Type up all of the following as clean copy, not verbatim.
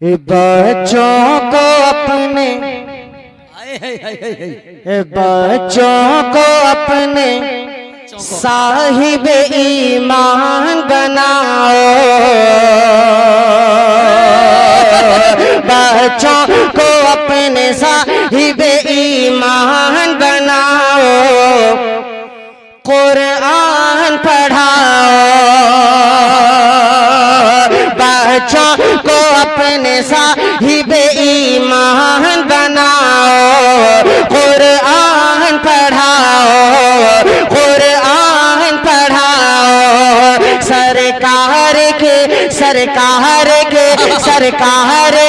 بچوں کو اپنے صاحب ایمان بناؤ، بچوں کو اپنے صاحب ایمان بناؤ، قرآن پڑھاؤ، بچوں کو اپنے صاحب ایمان بناؤ، قرآن پڑھاؤ، قرآن پڑھاؤ، سرکار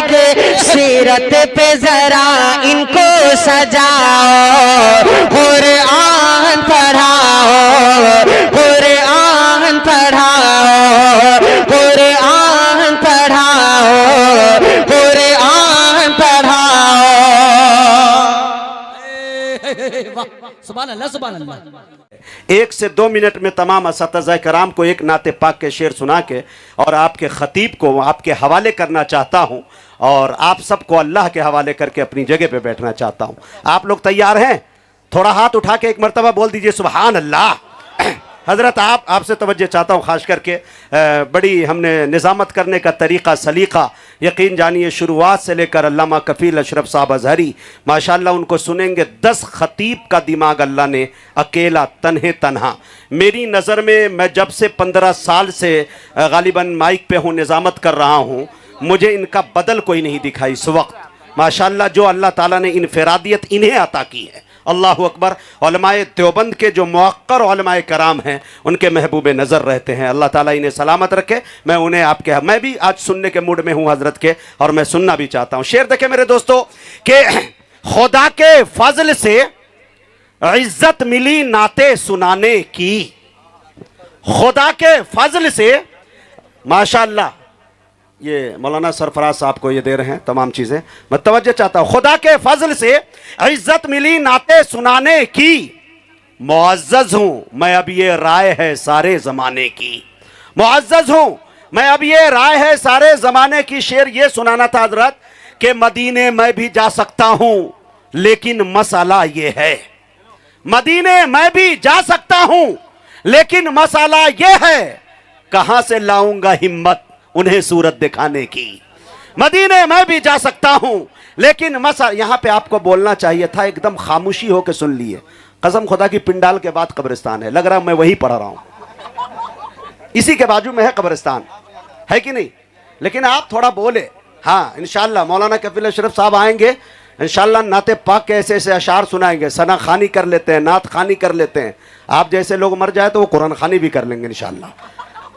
کے سیرت پہ ذرا ان کو سجاؤ، قرآن پڑھاؤ، قرآن پڑھاؤ، قرآن پڑھاؤ، قرآن پڑھاؤ۔ سبحان اللہ سبحان اللہ۔ 1 سے 2 منٹ میں تمام اساتذہ کرام کو ایک نعت پاک کے شعر سنا کے اور آپ کے خطیب کو آپ کے حوالے کرنا چاہتا ہوں، اور آپ سب کو اللہ کے حوالے کر کے اپنی جگہ پہ بیٹھنا چاہتا ہوں۔ آپ لوگ تیار ہیں؟ تھوڑا ہاتھ اٹھا کے ایک مرتبہ بول دیجئے سبحان اللہ۔ حضرت آپ سے توجہ چاہتا ہوں خاص کر کے، بڑی ہم نے نظامت کرنے کا طریقہ سلیقہ یقین جانیے شروعات سے لے کر علامہ کفیل اشرف صاحب ازہری ماشاءاللہ ان کو سنیں گے 10 خطیب کا دماغ اللہ نے اکیلا تنہا۔ میری نظر میں جب سے 15 سال سے غالباً مائک پہ ہوں نظامت کر رہا ہوں، مجھے ان کا بدل کوئی نہیں دکھا اس وقت ماشاءاللہ، جو اللہ تعالیٰ نے انفرادیت انہیں عطا کی ہے۔ اللہ اکبر۔ علماء دیوبند کے جو موقر علماء کرام ہیں ان کے محبوب نظر رہتے ہیں، اللہ تعالیٰ انہیں سلامت رکھے۔ میں انہیں میں بھی آج سننے کے موڈ میں ہوں حضرت کے، اور میں سننا بھی چاہتا ہوں۔ شعر دیکھیں میرے دوستو کہ خدا کے فضل سے عزت ملی نعتیں سنانے کی، خدا کے فضل سے ماشاءاللہ، یہ مولانا سرفراز صاحب کو یہ دے رہے ہیں تمام چیزیں، میں توجہ چاہتا ہوں۔ خدا کے فضل سے عزت ملی نعتیں سنانے کی، معزز ہوں میں اب یہ رائے ہے سارے زمانے کی، معزز ہوں میں اب یہ رائے ہے سارے زمانے کی۔ شعر یہ سنانا تھا حضرت کہ مدینے میں بھی جا سکتا ہوں لیکن مسئلہ یہ ہے، مدینے میں بھی جا سکتا ہوں لیکن مسئلہ یہ ہے، کہاں سے لاؤں گا ہمت انہیں صورت دکھانے کی۔ مدینے میں بھی جا سکتا ہوں لیکن یہاں پہ آپ کو بولنا چاہیے تھا، ایک دم خاموشی ہو کے سن لیے۔ قسم خدا کی پنڈال کے بعد قبرستان ہے، لگ رہا میں وہی پڑھ رہا ہوں، اسی کے بازو میں ہے قبرستان، ہے کہ نہیں؟ لیکن آپ تھوڑا بولے۔ ہاں انشاءاللہ مولانا کفیل اشرف صاحب آئیں گے، انشاءاللہ نعت پاک کے ایسے ایسے اشعار سنائیں گے، ثنا خوانی کر لیتے ہیں، نعت خوانی کر لیتے ہیں۔ آپ جیسے لوگ مر جائے تو وہ قرآن خوانی بھی کر لیں گے انشاءاللہ،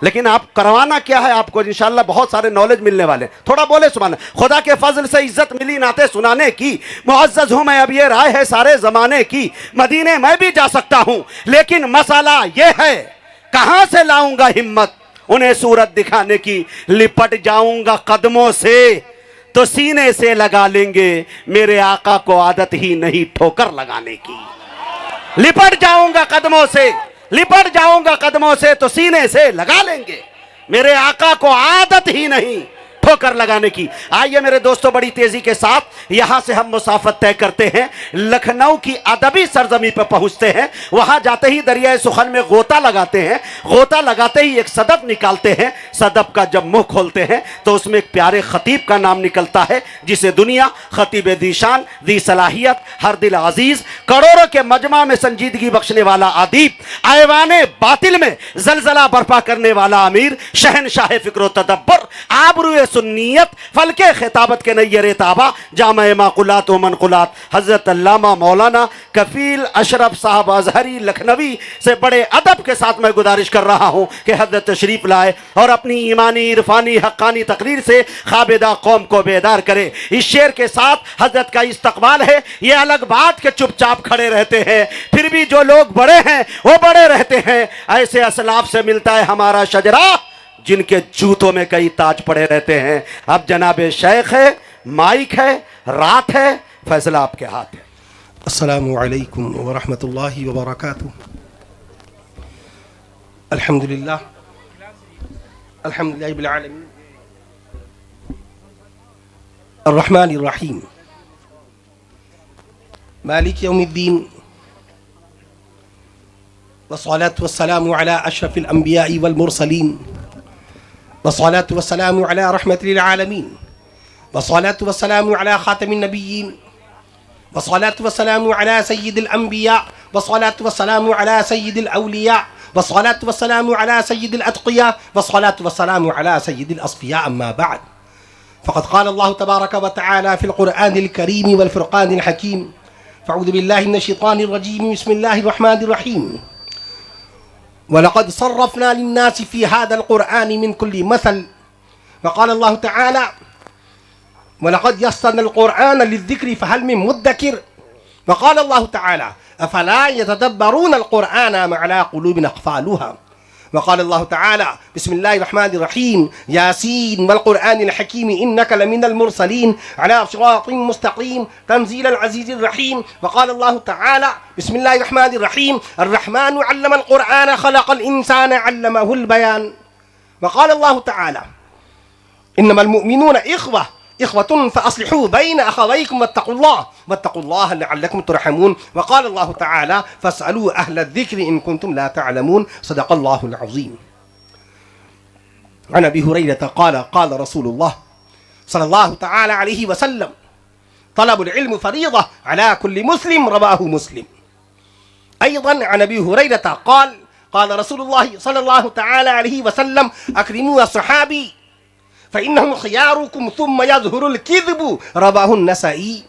لیکن آپ کروانا کیا ہے، آپ کو انشاءاللہ بہت سارے نالج ملنے والے۔ تھوڑا بولے سبحان اللہ۔ خدا کے فضل سے عزت ملی نعتیں سنانے کی، معزز ہوں میں اب یہ رائے ہے سارے زمانے کی، مدینے میں بھی جا سکتا ہوں لیکن مسئلہ یہ ہے، کہاں سے لاؤں گا ہمت انہیں صورت دکھانے کی، لپٹ جاؤں گا قدموں سے تو سینے سے لگا لیں گے، میرے آقا کو عادت ہی نہیں ٹھوکر لگانے کی۔ لپٹ جاؤں گا قدموں سے، لپٹ جاؤں گا قدموں سے تو سینے سے لگا لیں گے، میرے آقا کو عادت ہی نہیں ٹھوکر لگانے کی۔ آئیے میرے دوستو بڑی تیزی کے ساتھ یہاں سے ہم مسافت طے کرتے ہیں، لکھنؤ کی ادبی سرزمین پہ پہنچتے ہیں۔ وہاں جاتے ہی دریائے سخن میں غوطہ لگاتے ہیں، غوطہ لگاتے ہی ایک صدف نکالتے ہیں، صدف کا جب منہ کھولتے ہیں تو اس میں ایک پیارے خطیب کا نام نکلتا ہے، جسے دنیا خطیب ذی شان، ذی صلاحیت، ہر دل عزیز، کروڑوں کے مجمع میں سنجیدگی بخشنے والا ادیب، ایوان باطل میں زلزلہ برپا کرنے والا امیر، شہنشاہ فکر و تدبر، آبروئے سنیت، فلک خطابت کے نیر تابہ، جامع معقولات و منقولات، حضرت علامہ مولانا کفیل اشرف صاحب ازہری لکھنوی سے بڑے ادب کے ساتھ میں گزارش کر رہا ہوں کہ حضرت تشریف لائے اور اپنی ایمانی عرفانی حقانی تقریر سے خوابیدہ قوم کو بیدار کرے۔ اس شعر کے ساتھ حضرت کا استقبال ہے۔ یہ الگ بات کہ چپ چاپ کھڑے رہتے ہیں، پھر بھی جو لوگ بڑے ہیں وہ بڑے رہتے ہیں۔ ایسے اسلاف سے ملتا ہے ہمارا شجرہ جن کے جوتوں میں کئی تاج پڑے رہتے ہیں۔ اب جناب شیخ ہے، مائک ہے، رات ہے، فیصلہ آپ کے ہاتھ ہے۔ السلام علیکم ورحمۃ اللہ وبرکاتہ۔ الحمدللہ بالعالمین الرحمن الرحيم مالك يوم الدين والصلاة والسلام على أشرف الأنبياء والمرسلين والصلاة والسلام على رحمة للعالمين والصلاة والسلام على خاتم النبيين والصلاة والسلام على سيد الأنبياء والصلاة والسلام على سيد الأولياء والصلاة والسلام على سيد الأتقياء والصلاة والسلام على سيد الأصفياء. أما بعد، فقد قال الله تبارك وتعالى في القرآن الكريم والفرقان الحكيم: فأعوذ بالله من الشيطان الرجيم، بسم الله الرحمن الرحيم: ولقد صرفنا للناس في هذا القرآن من كل مثل. وقال الله تعالى: ولقد يسرنا القرآن للذكر فهل من مدكر. وقال الله تعالى: أفلا يتدبرون القرآن أم على قلوب أقفالها. وقال الله تعالى: بسم الله الرحمن الرحيم: ياسين والقرآن الحكيم إنك لمن المرسلين على صراط مستقيم تنزيل العزيز الرحيم. وقال الله تعالى: بسم الله الرحمن الرحيم: الرحمن علم القرآن خلق الإنسان علمه البيان. وقال الله تعالى: إنما المؤمنون إخوة فأصلحوا بين أخويكم واتقوا الله لعلكم ترحمون. وقال الله تعالى: فاسألوا أهل الذكر إن كنتم لا تعلمون. صدق الله العظيم. عن أبي هريرة قال: قال رسول الله صلى الله تعالى عليه وسلم: طلب العلم فريضة على كل مسلم. رواه مسلم. أيضا عن أبي هريرة قال: قال رسول الله صلى الله تعالى عليه وسلم: أكرموا الصحابي فإنهم خياركم ثم يظهر الكذب. رواه النسائي.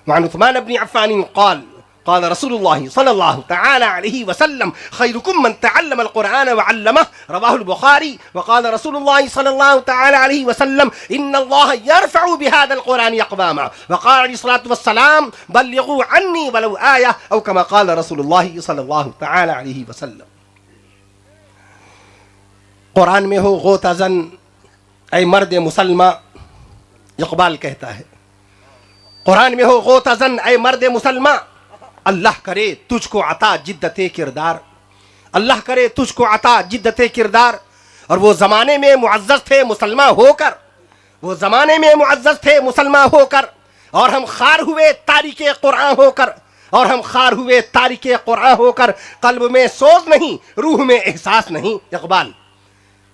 وعن عثمان بن عفان قال: قال رسول الله صلى الله تعالى عليه وسلم: خيركم من تعلم القرآن وعلمه. رواه البخاري. وقال رسول الله صلى الله تعالى عليه وسلم: إن الله يرفع بهذا القرآن أقواما. وقال عليه الصلاة والسلام: بلغوا عني ولو آية، أو كما قال رسول الله صلى الله تعالى عليه وسلم. قرآن میں ہو غوطہ زن اے مرد مسلمہ، اقبال کہتا ہے، قرآن میں ہو غوطہ زن اے مرد مسلمہ، اللہ کرے تجھ کو عطا جدت کردار، اللہ کرے تجھ کو عطا جدت کردار. اور وہ زمانے میں معزز تھے مسلمان ہو کر، وہ زمانے میں معزز تھے مسلمان ہو کر، اور ہم خار ہوئے تاریک قرآن ہو کر، اور ہم خار ہوئے تاریک قرآن ہو کر. قلب میں سوز نہیں، روح میں احساس نہیں. اقبال: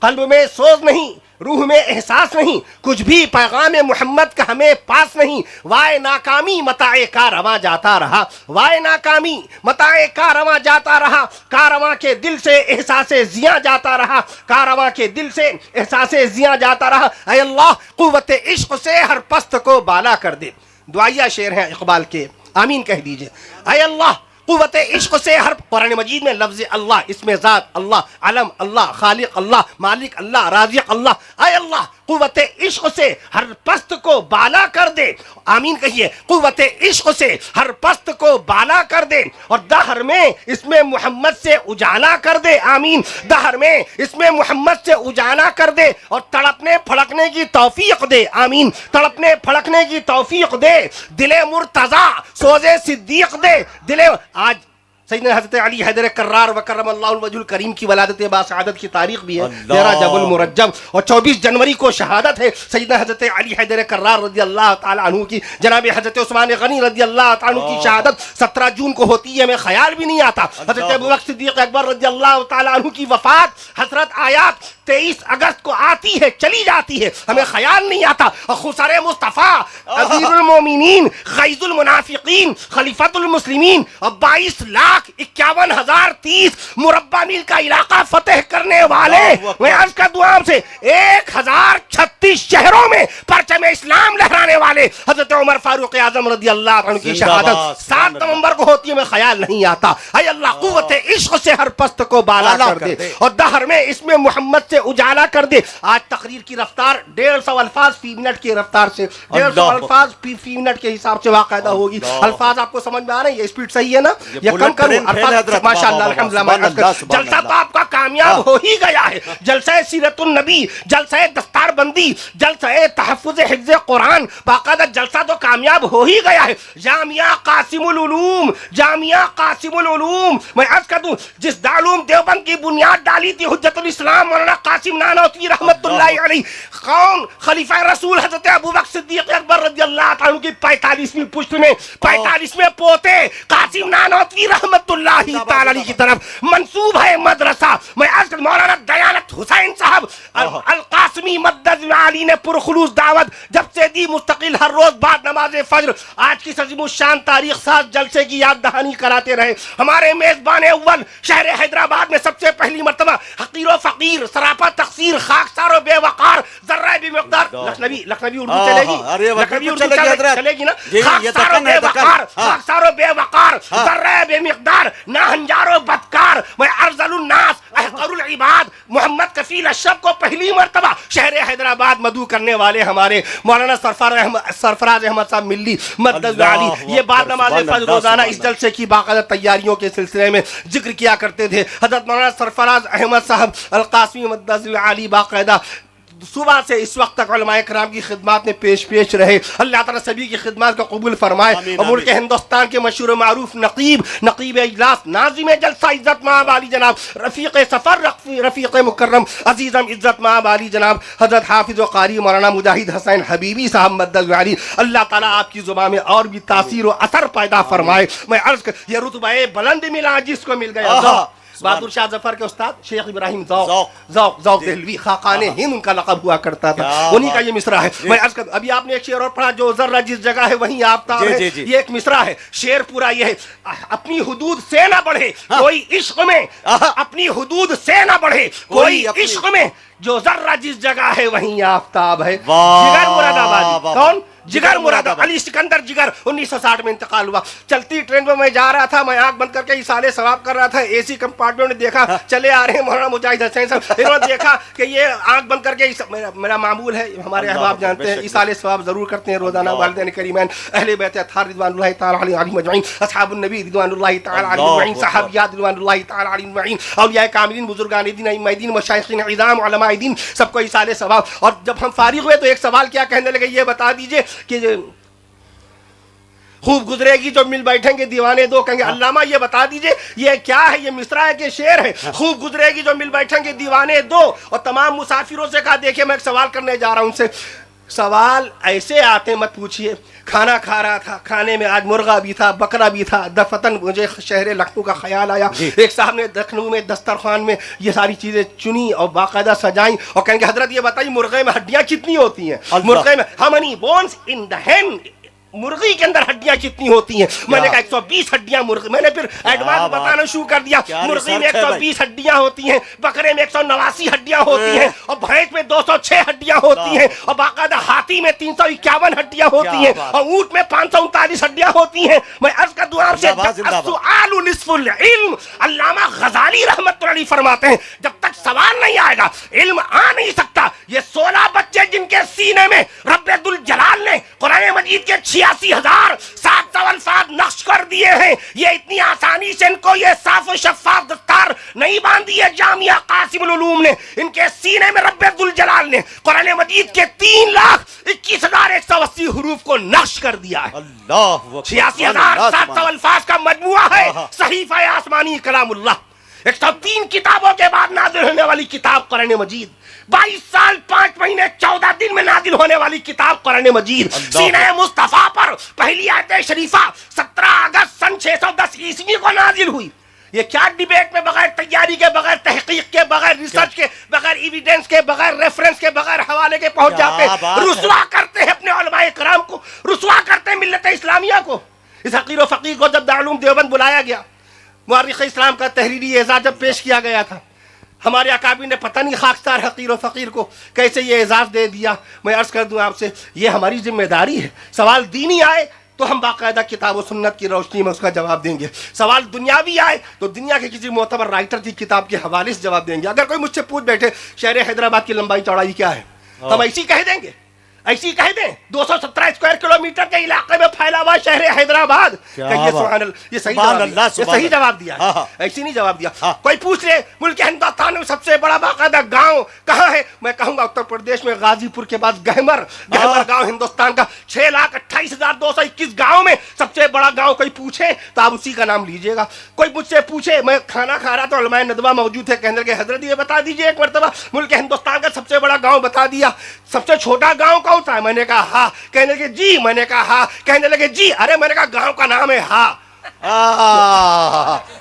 قلب میں سوز نہیں، روح میں احساس نہیں، کچھ بھی پیغام محمد کا ہمیں پاس نہیں. وائے ناکامی متاع کارواں جاتا رہا، وائے ناکامی متاع کارواں جاتا رہا، کارواں کے دل سے احساس زیاں جاتا رہا، کارواں کے دل سے احساس زیاں جاتا رہا. اے اللہ قوت عشق سے ہر پست کو بالا کر دے. دعائیہ شعر ہیں اقبال کے، آمین کہہ دیجئے. اے اللہ قوت عشق سے ہر، قرآن مجید میں لفظ اللہ، اسم ذات اللہ، علم اللہ، خالق اللہ، مالک اللہ، رازق اللہ. اے اللہ قوت عشق سے ہر پست کو بالا کر دے. آمین کہیے. قوت عشق سے ہر پست کو بالا کر دے، اور دہر میں اس میں محمد سے اجالا کر دے. آمین. دہر میں اس میں محمد سے اجالا کر دے، اور تڑپنے پھڑکنے کی توفیق دے. آمین. تڑپنے پھڑکنے کی توفیق دے. دل مرتضی سوزے صدیق دے. دل آج سیدنا حضرت علی حیدر کرار وکرم اللہ الوجہ الکریم کی ولادت باسعادت کی تاریخ بھی ہے 13 جب المرجب، اور 24 جنوری کو شہادت ہے سیدنا حضرت علی حیدر کرار رضی اللہ تعالی عنہ کی. جناب حضرت عثمان غنی رضی اللہ تعالی عنہ کی شہادت 17 جون کو ہوتی ہے، ہمیں خیال بھی نہیں آتا. حضرت ابوبکر صدیق اکبر رضی اللہ تعالی عنہ کی وفات حضرت آیات 23 اگست کو آتی ہے، چلی جاتی ہے، ہمیں خیال نہیں آتا. خسر مصطفیٰ امیر المومنین خیز المنافقین خلیفۃ المسلمین، 22,51,030 مربع میل کا علاقہ فتح کرنے والے، میں عرض کر دوں آپ سے 1036 شہروں میں پرچم اسلام لہرانے والے حضرت عمر فاروق اعظم رضی اللہ عنہ کی شہادت 7 نومبر کو ہوتی ہے، میں خیال نہیں آتا. اے اللہ قوت عشق سے ہر پست کو بالا کر دے، اور دہر میں اس میں محمد سے اجالا کر دے. آج تقریر کی رفتار 150 الفاظ فی منٹ کی رفتار سے 150 الفاظ فی منٹ کے حساب سے باقاعدہ ہوگی. الفاظ آپ کو سمجھ میں آ رہے ہیں؟ یہ اسپیڈ صحیح ہے نا؟ یہ کم کروں الفاظ؟ ماشاءاللہ الحمدللہ. جلسہ تو آپ کا کامیاب ہو ہی گیا ہے. جلسہ سیرت النبی، جلسہ دستار بندی، جلسہ تحفظ حفظ قرآن، باقاعدہ جلسہ تو کامیاب ہو ہی گیا ہے. جامعہ قاسم العلوم، جامعہ قاسم العلوم، میں عرض کر دوں جس دارالعلوم دیوبند کی بنیاد ڈالی تھی حجت الاسلام مولانا قاسم نانوتوی رحمت اللہ علیہ، کون خلیفہ رسول حضرت ابوبکر صدیق اکبر रजी अल्लाह ताला की 45वीं पुश्त में 45वें पोते कासिम नानोतवी रहमतुल्लाहि ताला अलैहि की तरफ मंसूब है मदरसा। मैं अर्ज मौलाना दयानत हुसैन साहब अल कासमी मद्दद अली ने पुरखुलूस दावत जब से दी, मुस्तकिल हर रोज बाद नमाज फज्र आज की सजीमुशान तारीख साथ जलसे की याद दहानी कराते रहे। हमारे मेजबान अव्वल शहर हैदराबाद में सबसे पहली मर्तबा हकीर फकीर सरापा तकसीर खाकसार और बेवकार जर्रा बेमिकदार लखनवी उर्दू चलेगी, लखनवी उर्दू चलेगी ना, खाकसार और बेवकार खाकसार और बेवकार जर्रा बेमिकदार नाहंजार और बदकार मैं अरजलुन नास अहकरुल इबाद मोहम्मद कफील अशरफ को पहली मर्तबा शहर हैदराबाद मदू करने वाले हमारे मौलाना सरफराज अहमद साहब मिल्ली मद्दद अली ये बाद नमाज फज्र रोजाना इस जलसे की बाकायदा तैयारियों के सिलसिले में जिक्र किया करते थे। हजरत मौलाना सरफराज अहमद साहब अल कासमी मद्दद अली बाकायदा सुबह से इस वक्त तक उलमाए कराम की खिदमत में पेश रहे। अल्लाह ताला सभी की खिदमत को कबूल फरमाए और मुल्क हिंदुस्तान के मशहूर मारूफ नकीब इजलास नाज़िम जलसा इज्जत माब अली जनाब रफ़ीक़ सफ़र रफ़ीक़ मुकर्रम अजीज़म इज्जत माब अली जनाब हज़रत हाफिज़ व क़ारी मौलाना मुजाहिद हसैन हबीबी साहब मद्दद अली अल्लाह ताला आपकी ज़ुबान में और भी तासीर व असर पैदा फरमाए। मैं अर्ज़ ये रुतबा बुलंद मिला जिसको मिल गया बहादुर शाह जफर के उस्ताद शेख इब्राहिम ज़ौक़ देहलवी खाकाने हिंद उनका लक़ब हुआ करता था, उन्हीं का ये मिसरा है। मैं अर्ज़ कर अभी आपने एक शेर और पढ़ा जो जर्रा जिस जगह है वहीं आफ्ताब है, ये एक मिसरा है। शेर पूरा ये है अपनी हुदूद से ना बढ़े कोई इश्क में, अपनी हुदूद से ना बढ़े कोई इश्क में, जो जर्रा जिस जगह है वहीं आफ्ताब है। जिगर मुरादाबादी कौन? जिगर मुरादाबाद अली सिकंदर जिगर 1960 में इंतकाल हुआ। चलती ट्रेन में मैं जा रहा था, मैं आंख बंद करके इसाले सवाब कर रहा था, एसी कंपार्टमेंट में देखा चले आ रहे हैं मौलाना मुजाहिद हसैन साहब, इन्होंने देखा कि ये आंख बंद करके मेरा मामूल है, हमारे अहबाब जानते हैं इसाले सवाब जरूर करते हैं रोजाना वालिदैन करीमैन अहले बैत अत्हार रिदवानुल्लाहि तआला अलैहिम अजमईन अस्हाबुन नबी रिदवानुल्लाहि तआला अलैहिम अजमईन सहाबियात रिदवानुल्लाहि तआला अलैहिम अजमईन औलिया कामिलीन बुजुर्गान दीन इमामीन मशाइखीन इज़ाम उलमाए दीन सबको इसाले सवाब। और जब हम फारिग हुए तो एक सवाल क्या कहने लगे, ये बता दीजिए कि खूब गुजरेगी जो मिल बैठेंगे दीवाने दो, कहेंगे अल्लामा ये बता दीजिए ये क्या है, ये मिसरा है कि शेर है? खूब गुजरेगी जो मिल बैठेंगे दीवाने दो। और तमाम मुसाफिरों से कहा देखिए मैं एक सवाल करने जा रहा हूं उनसे, सवाल ऐसे आते मत पूछिए। खाना खा रहा था, खाने में आज मुर्गा भी था बकरा भी था, दफतन मुझे शहर लखनऊ का ख्याल आया, एक साहब ने लखनऊ में दस्तरखान में ये सारी चीजें चुनी और बाकायदा सजाई और कहेंगे हजरत ये बताइए मुर्गे में हड्डियां कितनी होती हैं? मुर्गे में how many bones in the hand, मुर्गी के अंदर हड्डियां कितनी होती हैं? मैंने कहा 120 हड्डियां मुर्गी, मैंने फिर एडवांस बताना शुरू कर दिया। मुर्गी में 120 हड्डियां होती हैं, बकरे में 189 हड्डियां होती हैं और भैंस में 206 हड्डियां होती हैं और बाकायदा हाथी में 351 हड्डियां होती हैं और ऊंट में 539 हड्डियां होती हैं। मैं अर्ज कर दूं आपसे अस्सुआलु निस्फुल इल्म, अल्लामा गजाली रहमतुल्लाह अलैह फरमाते हैं जब तक सवाल नहीं आएगा इल्म आ नहीं सकता। ये 16 बच्चे जिनके सीने में रब्बुल जलाल ने कुरान मजीद के 86,700 अल्फाज नक्श कर दिए हैं, ये इतनी आसानी से इनको ये साफ और शफाफ दस्तार नहीं बांधी है जामिया कासिमुल उलूम ने, इनके सीने में रब्बुल जलाल ने कुरान मजीद के 3,21,180 हुरूफ को नक्श कर दिया है। 86,700 अल्फाज का मजमुआ है सहीफा आसमानी कलामुल्लाह। 103 किताबों के बाद नाजिल होने वाली किताब कुरान मजीद, 22 साल 5 महीने 14 दिन में नाजिल होने वाली किताब कुरान मजीद, सीने मुस्तफा पर पहली आयत शरीफा 17 अगस्त सन 610 ईस्वी को नाजिल हुई। ये क्या डिबेट में बगैर तैयारी के, बगैर तहकीक के, बगैर रिसर्च के, बगैर एविडेंस के, बगैर रेफरेंस के, बगैर हवाले के पहुंच जाते हैं, रुसवा करते हैं अपने उलमाए कराम को, रुसवा करते हैं मिल्लत इस्लामिया को। इस हकीर फकीर को जब दारुल उलूम देवबंद बुलाया गया, मुअर्रिख इस्लाम का तहरीरी एजाज जब पेश किया गया था, हमारे अकाबी ने पता नहीं खाकसार हकीर फकीर को कैसे ये एजाज दे दिया। मैं अर्ज कर दूं आपसे ये हमारी जिम्मेदारी है, सवाल दीनी आए तो हम बाकायदा किताब और सुन्नत की रोशनी में उसका जवाब देंगे, सवाल दुनियावी आए तो दुनिया के किसी मोतबर राइटर की किताब के हवाले से जवाब देंगे। अगर कोई मुझसे पूछ बैठे शहर हैदराबाद की लंबाई चौड़ाई क्या है, हम ऐसी कह देंगे, ऐसी कह दें 217 स्क्वायर किलोमीटर के इलाके में फैला हुआ शहर हैदराबाद। ये सही जवाब दिया, ऐसी नहीं जवाब दिया। कोई पूछ ले मुल्क हिंदुस्तान में सबसे बड़ा बाकायदा गांव कहाँ है, मैं कहूंगा उत्तर प्रदेश में गाजीपुर के बाद गहमर गांव हिंदुस्तान का 6,28,200 221 गांव में सबसे बड़ा गांव कोई पूछे तो आप उसी का नाम लीजिएगा। कोई मुझसे पूछे, मैं खाना खा रहा था, उलमाए नदवा मौजूद थे, कहने लगे हजरत ये बता दीजिए एक मरतबा मुल्क हिंदुस्तान का सबसे बड़ा गांव बता दिया, सबसे छोटा गांव कौन सा है? मैंने कहा हाँ। कहने लगे जी, मैंने कहा हाँ। कहने लगे जी, अरे मैंने कहा गांव का नाम है हाँ।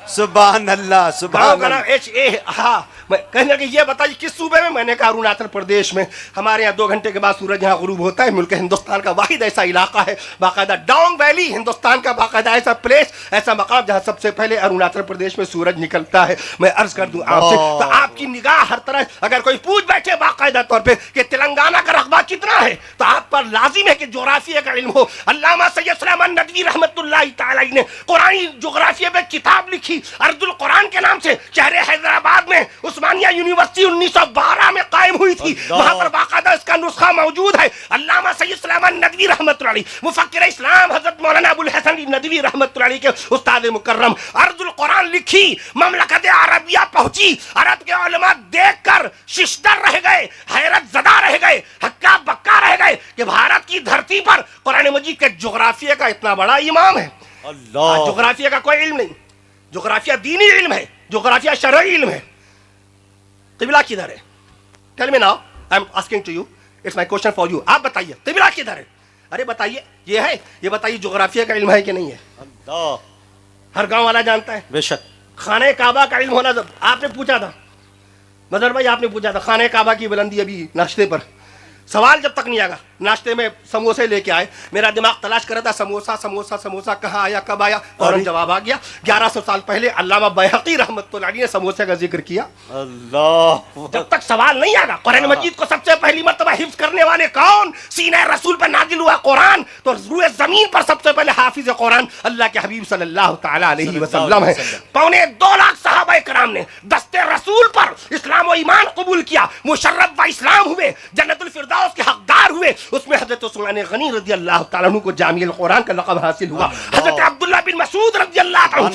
सुभान अल्लाह, सुभान अल्लाह। HA हाँ। मैं कहने लगे ये बताइए किस सूबे में? मैंने कहा अरुणाचल प्रदेश में। हमारे यहाँ 2 घंटे के बाद सूरज यहाँ गुरूब होता है। मुल्क हिंदुस्तान का वाहिद ऐसा इलाका है, बाकायदा डोंग वैली हिंदुस्तान का बाकायदा ऐसा प्लेस, ऐसा मकाम जहाँ सबसे पहले अरुणाचल प्रदेश में सूरज निकलता है। मैं अर्ज कर दूं आपसे, तो आपकी निगाह हर तरह, अगर कोई पूछ बैठे बाकायदा तौर पे कि तेलंगाना का रकबा कितना है, तो आप पर लाजिम है कि जोग्राफिया का इल्म हो। अल्लामा सैयद सुलेमान नदवी रहमतुल्लाहि तआला ने कुरानी जोग्राफिया में किताब लिखी अर्जुल कुरान के नाम से। शहर हैदराबाद में उस्मानिया यूनिवर्सिटी 1912 में कायम हुई थी, वहां पर बाकायदा इसका नुस्खा मौजूद है। अल्लामा सैयद सुलेमान नदवी रहमतुल्लाह अलैह मुफक्किर इस्लाम हजरत मौलाना अबुल हसन नदवी रहमतुल्लाह अलैह के उस्ताद मुकर्रम अर्जुल कुरान लिखी, ममलकत अरबिया पहुंची, अरब के उलमा देखकर शिश्तर रह गए, हैरत ज़दा रह गए, हक्का बक्का रह गए कि भारत की धरती पर कुरान मजीद के जोग्राफिया का इतना बड़ा इमाम है। अल्लाह, जोग्राफिया का कोई इल्म नहीं, जोग्राफिया दीनी इल्म है, जोग्राफिया शरई इल्म है। क़िबला किधर है? Tell me now, I am asking to you, it's my question for you. आप बताइए क़िबला किधर है? अरे बताइए, ये है, ये बताइए जोग्राफिया का इल्म है कि नहीं है? अल्लाह, हर गांव वाला जानता है। बेशक। खाने काबा का इल्म होना, जब आपने पूछा था मदर भाई, आपने पूछा था खाने काबा की बुलंदी अभी नाश्ते पर, सवाल जब तक नहीं आएगा, नाश्ते में समोसे लेके आए, मेरा दिमाग तलाश कर रहा था समोसा समोसा समोसा कहाँ आया कब आया, फौरन जवाब आ गया 1100 साल पहले अल्लामा बैहक़ी रहमतुल्लाह अलैह ने समोसे का जिक्र किया। अल्लाह, जब तक सवाल नहीं आएगा, कुरान मजीद को सबसे पहली मर्तबा हिफ्ज करने वाले कौन? सीने रसूल पर नाजिल हुआ कुरान, तो रूए जमीन पर सबसे पहले हाफिज कुरान अल्लाह के हबीब सल्लल्लाहु तआला अलैहि वसल्लम है। 2.25 लाख सहाबा किराम ने दस्ते रसूल पर इस्लाम व ईमान कबूल किया, मुशर्रफ व इस्लाम हुए, जन्नतुल फिरदौस के हकदार हुए। उसमें हजरत उस्मान गनी रज़ी अल्लाह तआला अन्हु को जामिउल कुरान का लक़ब हासिल हुआ। हजरत अब्दुल्लाह बिन मसूद रज़ी अल्लाह तआला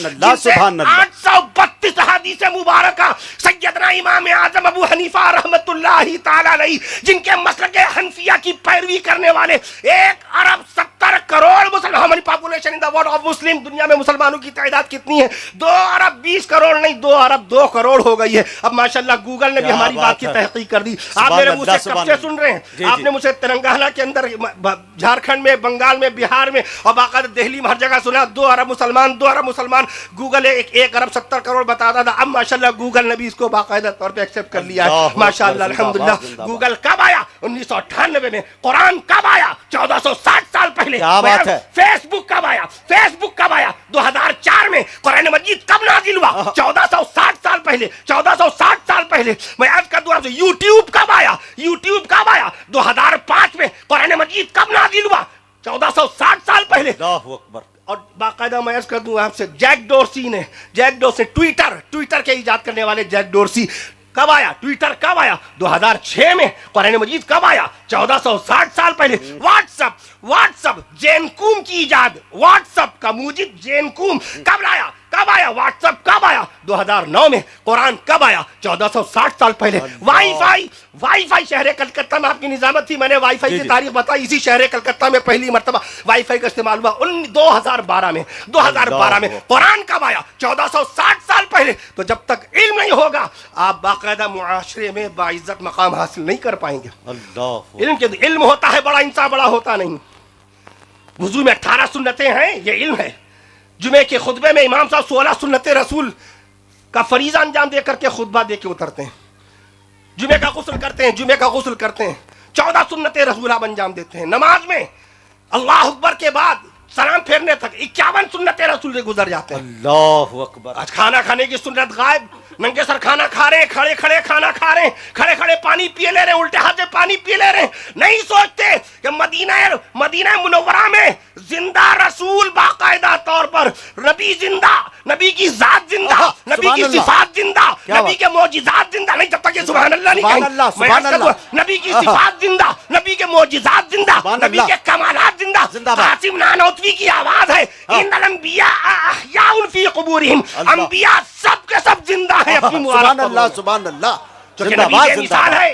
अन्हु 832 हदीस मुबारका सैयदना इमाम आज़म अबू हनीफा रहमतुल्लाहि तआला अलैहि, जिनके मसलक हनफिया की पैरवी करने वाले 1 अरब 70 करोड़ मुसलमान population in the world of Muslim, दुनिया में मुसलमानों की तादाद कितनी है? 2 अरब 20 करोड़ नहीं, 2 अरब 2 करोड़ हो गई है। अब माशाल्लाह गूगल ने भी हमारी बात की तहकीक कर दी। आप मेरे मुंह से कब से सुन रहे हैं? आपने मुझे तेलंगाना के अंदर, झारखंड में, बंगाल में, बिहार में और बाकायदा दिल्ली में हर जगह सुना 2 अरब मुसलमान, 2 अरब मुसलमान। गूगल 1 अरब 70 करोड़ बताता था, अब माशाल्लाह गूगल ने भी इसको बाकायदा तौर पे एक्सेप्ट कर लिया है। माशाल्लाह अल्हम्दुलिल्लाह। गूगल कब आया? 1998 में। कुरान कब आया? 1460 साल पहले। क्या बात है? फेसबुक कब आया? फेसबुक कब आया? 2004 में। कुरान मजीद कब नाजिल हुआ? 1460 साल पहले, 1460 साल पहले। मैं आज का दुआ से यूट्यूब कब आया? यूट्यूब कब आया? 2005 में। कुरान मजीद कब नाजिल हुआ? 1460 साल पहले। अल्लाहु अकबर। और बाकायदा मैं अर्ज कर दूं आपसे, जैक डोर्सी, ट्विटर के इजाद करने वाले जैक डोर्सी कब आया? ट्विटर कब आया? 2006 में। कुरान मजीद कब आया? 1460 साल पहले। व्हाट्सएप जेनकुम की इजाद, व्हाट्सएप का मूजिद जेनकुम कब लाया? कब आया? व्हाट्सएप कब आया? 2009 में। कुरान कब आया? 1460 साल पहले। वाईफाई शहर कलकत्ता में आपकी निजामत थी, मैंने वाईफाई की तारीख बताई। इसी शहर कलकत्ता में पहली मर्तबा वाईफाई का इस्तेमाल हुआ 2012 में। 2012 में। कुरान कब आया? 1460 साल पहले। तो जब तक इल्म नहीं होगा, आप बाकायदा मुआशरे में बाइज्जत मकाम हासिल नहीं कर पाएंगे। इल्म होता है बड़ा, इंसान बड़ा होता नहीं। वुजू में 18 सुन्नतें हैं, ये इल्म है। जुमे के खुतबे में इमाम साहब 16 सुन्नते रसूल का फरीजा अंजाम दे करके खुतबा दे के उतरते हैं। जुमे का गुस्ल करते हैं, 14 सुन्नते रसूल आप अंजाम देते हैं। नमाज में अल्लाह अकबर के बाद सलाम फेरने तक 51 सुन्नते रसूल से गुजर जाते हैं। अल्लाहु अकबर। आज खाना खाने की सुन्नत गायब, नंगे सर खाना खा रहे हैं, खड़े खड़े खाना खा रहे हैं, खड़े खड़े पानी पिए ले रहे हैं, उल्टे हाथ से पानी पिए ले रहे हैं। नहीं सोचते कि मदीना मुनव्वरा में जिंदा रसूल बाकायदा तौर पर, नबी जिंदा, नबी की जात जिंदा, नबी की सिफात जिंदा, नबी के मौजिज़ात जिंदा। नहीं, जब तक ये सुभान अल्लाह नहीं कहेंगे, नबी की सिफात जिंदा, नबी के मौजिज़ात जिंदा, नबी के कमालात जिंदा। कासिम नानोतवी की आवाज है, इन्नल अंबिया अहयाउन फी क़ुबूरिहिम, अंबिया सब के सब जिंदा है अपनी मुबारक। सुभान अल्लाह। नबी बेमिसाल है,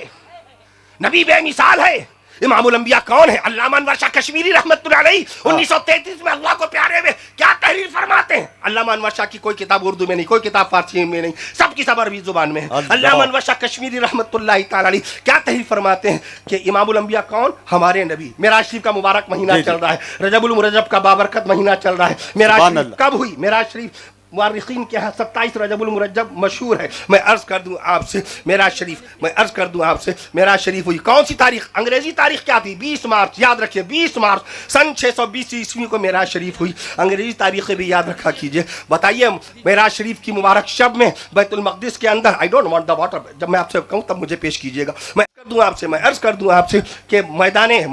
नबी बेमिसाल है। इमामुल अंबिया कौन है? अल्लामा अनवर शाह कश्मीरी रहमतुल्लाह अलैह 1933 में अल्लाह को प्यारे में क्या तहरीर फरमाते हैं? अल्लामा अनवर शाह की कोई किताब उर्दू में नहीं, कोई किताब फारसी में नहीं, सब की सब अरबी जुबान में है। अल्लामा अनवर शाह कश्मीरी रहमतुल्लाह तआला अलैह क्या तहरीर फरमाते हैं कि इमामुल अंबिया कौन? हमारे नबी। मेराज शरीफ का मुबारक महीना चल रहा है, रजबुल मुरज्जब का बाबरकत महीना चल रहा है। मेराज शरीफ कब हुई? मेराज शरीफ मुअर्रिखीन के यहाँ 27 रजबुल मुरज्जब मशहूर है। मैं अर्ज कर दूं आपसे मेराज शरीफ, मैं अर्ज कर दूं आपसे मेराज शरीफ हुई कौन सी तारीख? अंग्रेजी तारीख क्या थी? 20 मार्च, याद रखिए 20 मार्च सन 620 ईस्वी को मेराज शरीफ हुई। अंग्रेजी तारीखें भी याद रखा कीजिए। बताइए मेराज शरीफ की मुबारक शब में बैतुल मक़दिस के अंदर, I don't want the water, जब मैं आपसे कहूँ तब मुझे पेश कीजिएगा। मैं अर्ज कर दूं आपसे कि मैदाने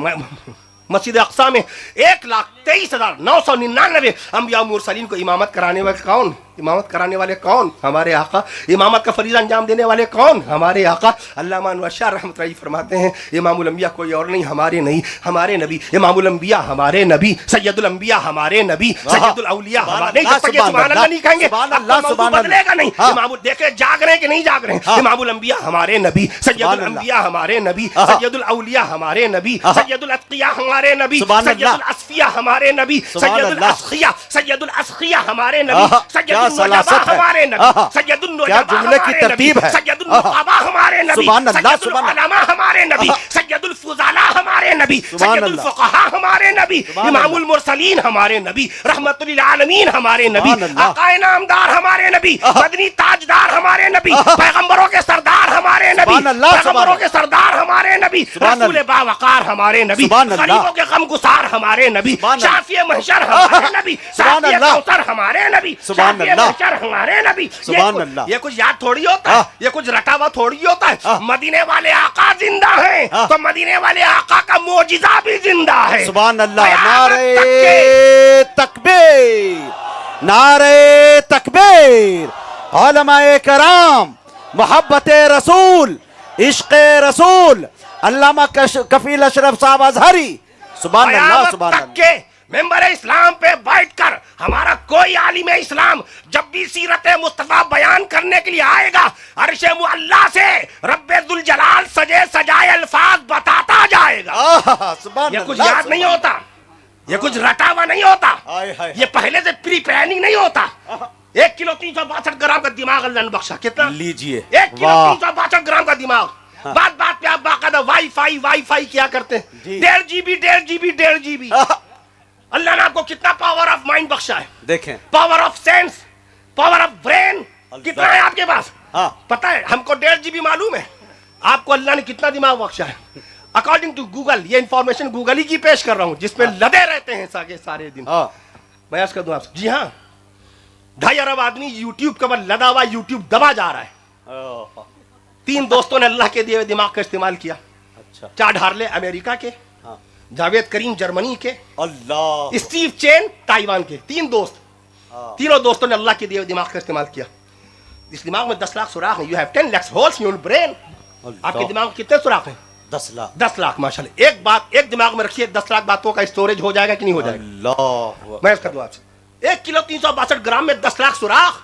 मस्जिद अक्सा में 1,23,999 अंबिया मुरसलीन को इमामत कराने वाले कौन? इमामत कराने वाले कौन? हमारे आका। इमामत का फरीज़ा अंजाम देने वाले कौन? हमारे आका। अल्लामा अनवर शाह रहमतुल्लाह फरमाते हैं इमामुल अंबिया कोई और नहीं, हमारे नहीं, हमारे नबी। इमामुल अंबिया हमारे नबी, सैयदुल अंबिया हमारे नबी, सैयदुल औलिया हमारे। जब तक ये सुभान अल्लाह नहीं कहेंगे बदलेगा नहीं। इमामुल देखे जाग रहे हैं कि नहीं जाग रहे हैं? इमामुल अंबिया हमारे नबी, सैयदुल अंबिया हमारे नबी, सैयदुल औलिया हमारे नबी, सैयदुल अत्किया हमारे नबी, सैयदुल असफिया हमारे नबी, सैयदुल असखिया हमारे नबी, सैयदुल नुजबा हमारे नबी, सैयदुल नुजबा जुमले की तरतीब है, सैयदुल मुक़ाबा हमारे नबी, सैयदुल उलमा हमारे नबी, सैयदुल फुज़ाला हमारे नबी, सैयदुल फुक़हा हमारे नबी, इमामुल मुरसलीन हमारे नबी, रहमतुल लिल आलमीन हमारे नबी, आक़ाए नामदार हमारे नबी, मदनी ताजदार हमारे नबी, पैगंबरों के सरदार हमारे नबी, पैगंबरों के सरदार हमारे नबी, रसूल बावक़ार हमारे नबी, गरीबों के गमगुसार हमारे नबी, शाफ़िए महशर हमारे नबी, शाफ़िए कौसर हमारे नबी, शाफ़िए महशर हमारे नबी। ये कुछ याद थोड़ी होता है, ये कुछ रटा हुआ थोड़ी होता है। मदीने वाले आका जिंदा हैं तो मदीने वाले आका का मोजिज़ा भी जिंदा है। सुभान अल्लाह। नारे तकबीर, नारे तकबीर। उलमाए कराम, मोहब्बत रसूल, इश्क़ रसूल, अल्लामा कफील अशरफ साहब अज़हरी, सुभान अल्लाह, सुभान अल्लाह। मेंबर इस्लाम पे बैठकर हमारा कोई आलिम इस्लाम जब भी सीरत मुस्तफा बयान करने के लिए आएगा, अर्शे मुअल्ला से रब्बे दुल जलाल सजे सजाए अल्फाज बताता जाएगा। ये कुछ याद नहीं होता, ये कुछ रटा हुआ नहीं होता, ये पहले से प्री प्लानिंग नहीं होता। 1 किलो 362 ग्राम का दिमाग अल्लाह ने बख्शा। कितना लीजिए? 1 किलो 362 ग्राम का दिमाग। बात बात पे आप बाकायदा वाईफाई क्या करते हैं? 1.5 GB। अल्लाह ने आपको कितना पावर ऑफ माइंड बख्शा है, देखें। Power of sense, power of brain कितना है आपके पास? पता है हमको 1.5 GB मालूम है, आपको अल्लाह ने कितना दिमाग बख्शा है। अकॉर्डिंग टू गूगल, ये इंफॉर्मेशन गूगल ही की पेश कर रहा हूँ जिसपे लदे रहते हैं सारे दिन। मैं अर्ज कर दूं आपसे, जी हाँ, 2.5 अरब आदमी यूट्यूब के ऊपर लदा हुआ, यूट्यूब दबा जा रहा है। 3 दोस्तों ने अल्लाह के दिए हुए दिमाग का इस्तेमाल किया। अच्छा। चाड हार्ले अमेरिका के, जावेद करीम जर्मनी के, अल्लाह, स्टीव चेन ताइवान के। 3 दोस्त, तीनों दोस्तों ने अल्लाह के दिए हुए दिमाग का इस्तेमाल किया। इस दिमाग में 10 लाख सुराख हैं। You have 10 lakhs holes in your brain। आपके दिमाग में कितने सुराख हैं? 10 लाख। 10 लाख, माशाल्लाह। एक बात एक दिमाग में रखिए, 10 लाख बातों का स्टोरेज हो जाएगा कि नहीं हो जाएगा? अल्लाह। मैं इसका दूं आपसे, 1 किलो 362 ग्राम में 10 लाख सुराख।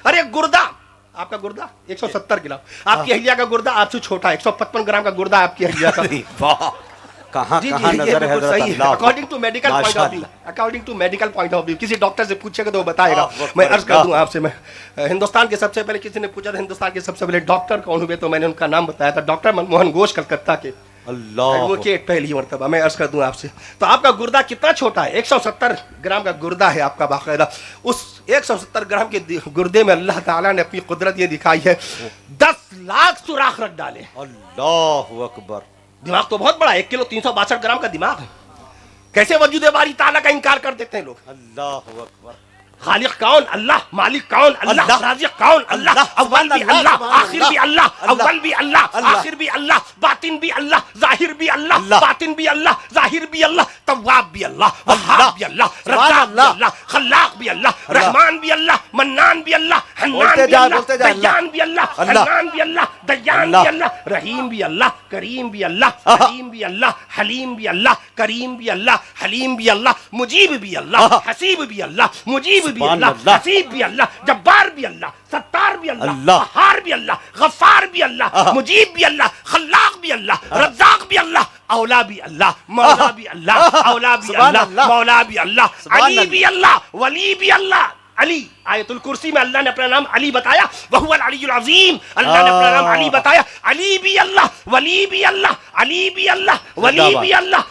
अरे गुर्दा, आपका गुर्दा 170 ग्राम, आपकी अहिलिया का गुर्दा आपसे छोटा है, 155 ग्राम का गुर्दा आपकी अहिलिया का। कहाँ नजर है? सही है, according to medical point of view, according to medical point of view. किसी डॉक्टर से पूछेगा तो वो बताएगा। मैं अर्ज कर दूं आपसे, मैं हिंदुस्तान के सबसे पहले, किसी ने पूछा था हिंदुस्तान के सबसे पहले डॉक्टर कौन हुए, तो मैंने उनका नाम बताया था, डॉक्टर मनमोहन घोष, कलकत्ता के। एडवोकेट पहली मरतबा। मैं अर्ज कर दूं आपसे, तो आपका गुर्दा कितना छोटा है? 170 ग्राम का गुर्दा है आपका बाकायदा। उस 170 ग्राम के गुर्दे में अल्लाह ताला ने अपनी कुदरत ये दिखाई है, 10 लाख सुराख रख डाले। अल्लाह अकबर। दिमाग तो बहुत बड़ा है, 1 किलो 362 ग्राम का दिमाग है। कैसे वजूद बारी ताला का इनकार कर देते हैं लोग? अल्लाह अकबर। खालिक कौन? अल्लाह। मालिक कौन? अल्लाह। राज़िक कौन? अल्लाह। अव्वल भी अल्लाह, आखिर भी अल्लाह, अव्वल भी अल्लाह, आखिर भी अल्लाह, बातिन भी अल्लाह, जाहिर भी अल्लाह, बातिन भी अल्लाह, जाहिर भी अल्लाह, तव्वाब भी अल्लाह, वहाब भी अल्लाह, रज़्ज़ाक़ भी अल्लाह, खल्लाक भी अल्लाह, रहमान भी अल्लाह, मन्नान भी अल्लाह, हन्नान भी अल्लाह, दय्यान भी अल्लाह, हन्नान भी अल्लाह, दय्यान दयान भी अल्लाह, रहीम भी अल्लाह, करीम भी अल्लाह, हलीम भी अल्लाह, हलीम भी अल्लाह, करीम भी अल्लाह, हलीम भी अल्लाह, मुजीब भी अल्लाह, हसीब भी अल्लाह, मुजीब भी अल्लाह, हसीब भी अल्लाह, जब्बार भी अल्लाह, सत्तार भी अल्लाह, बहार भी अल्लाह, गफ्फार भी अल्लाह, मुजीब भी अल्लाह, खल्लाक भी अल्लाह, रज़्ज़ाक भी अल्लाह, औला भी अल्लाह, मौला भी अल्लाह, औला भी अल्लाह, मौला भी अल्लाह, अली भी अल्लाह, वली भी अल्लाह। अली, आयतुल कुर्सी में अल्लाह ने अपना नाम अली बताया, वहुवल अलीयुल अज़ीम, अल्लाह ने अपना नाम अली बताया। अली भी अल्लाह, वली भी अल्लाह, अली भी अल्लाह, वली भी अल्लाह।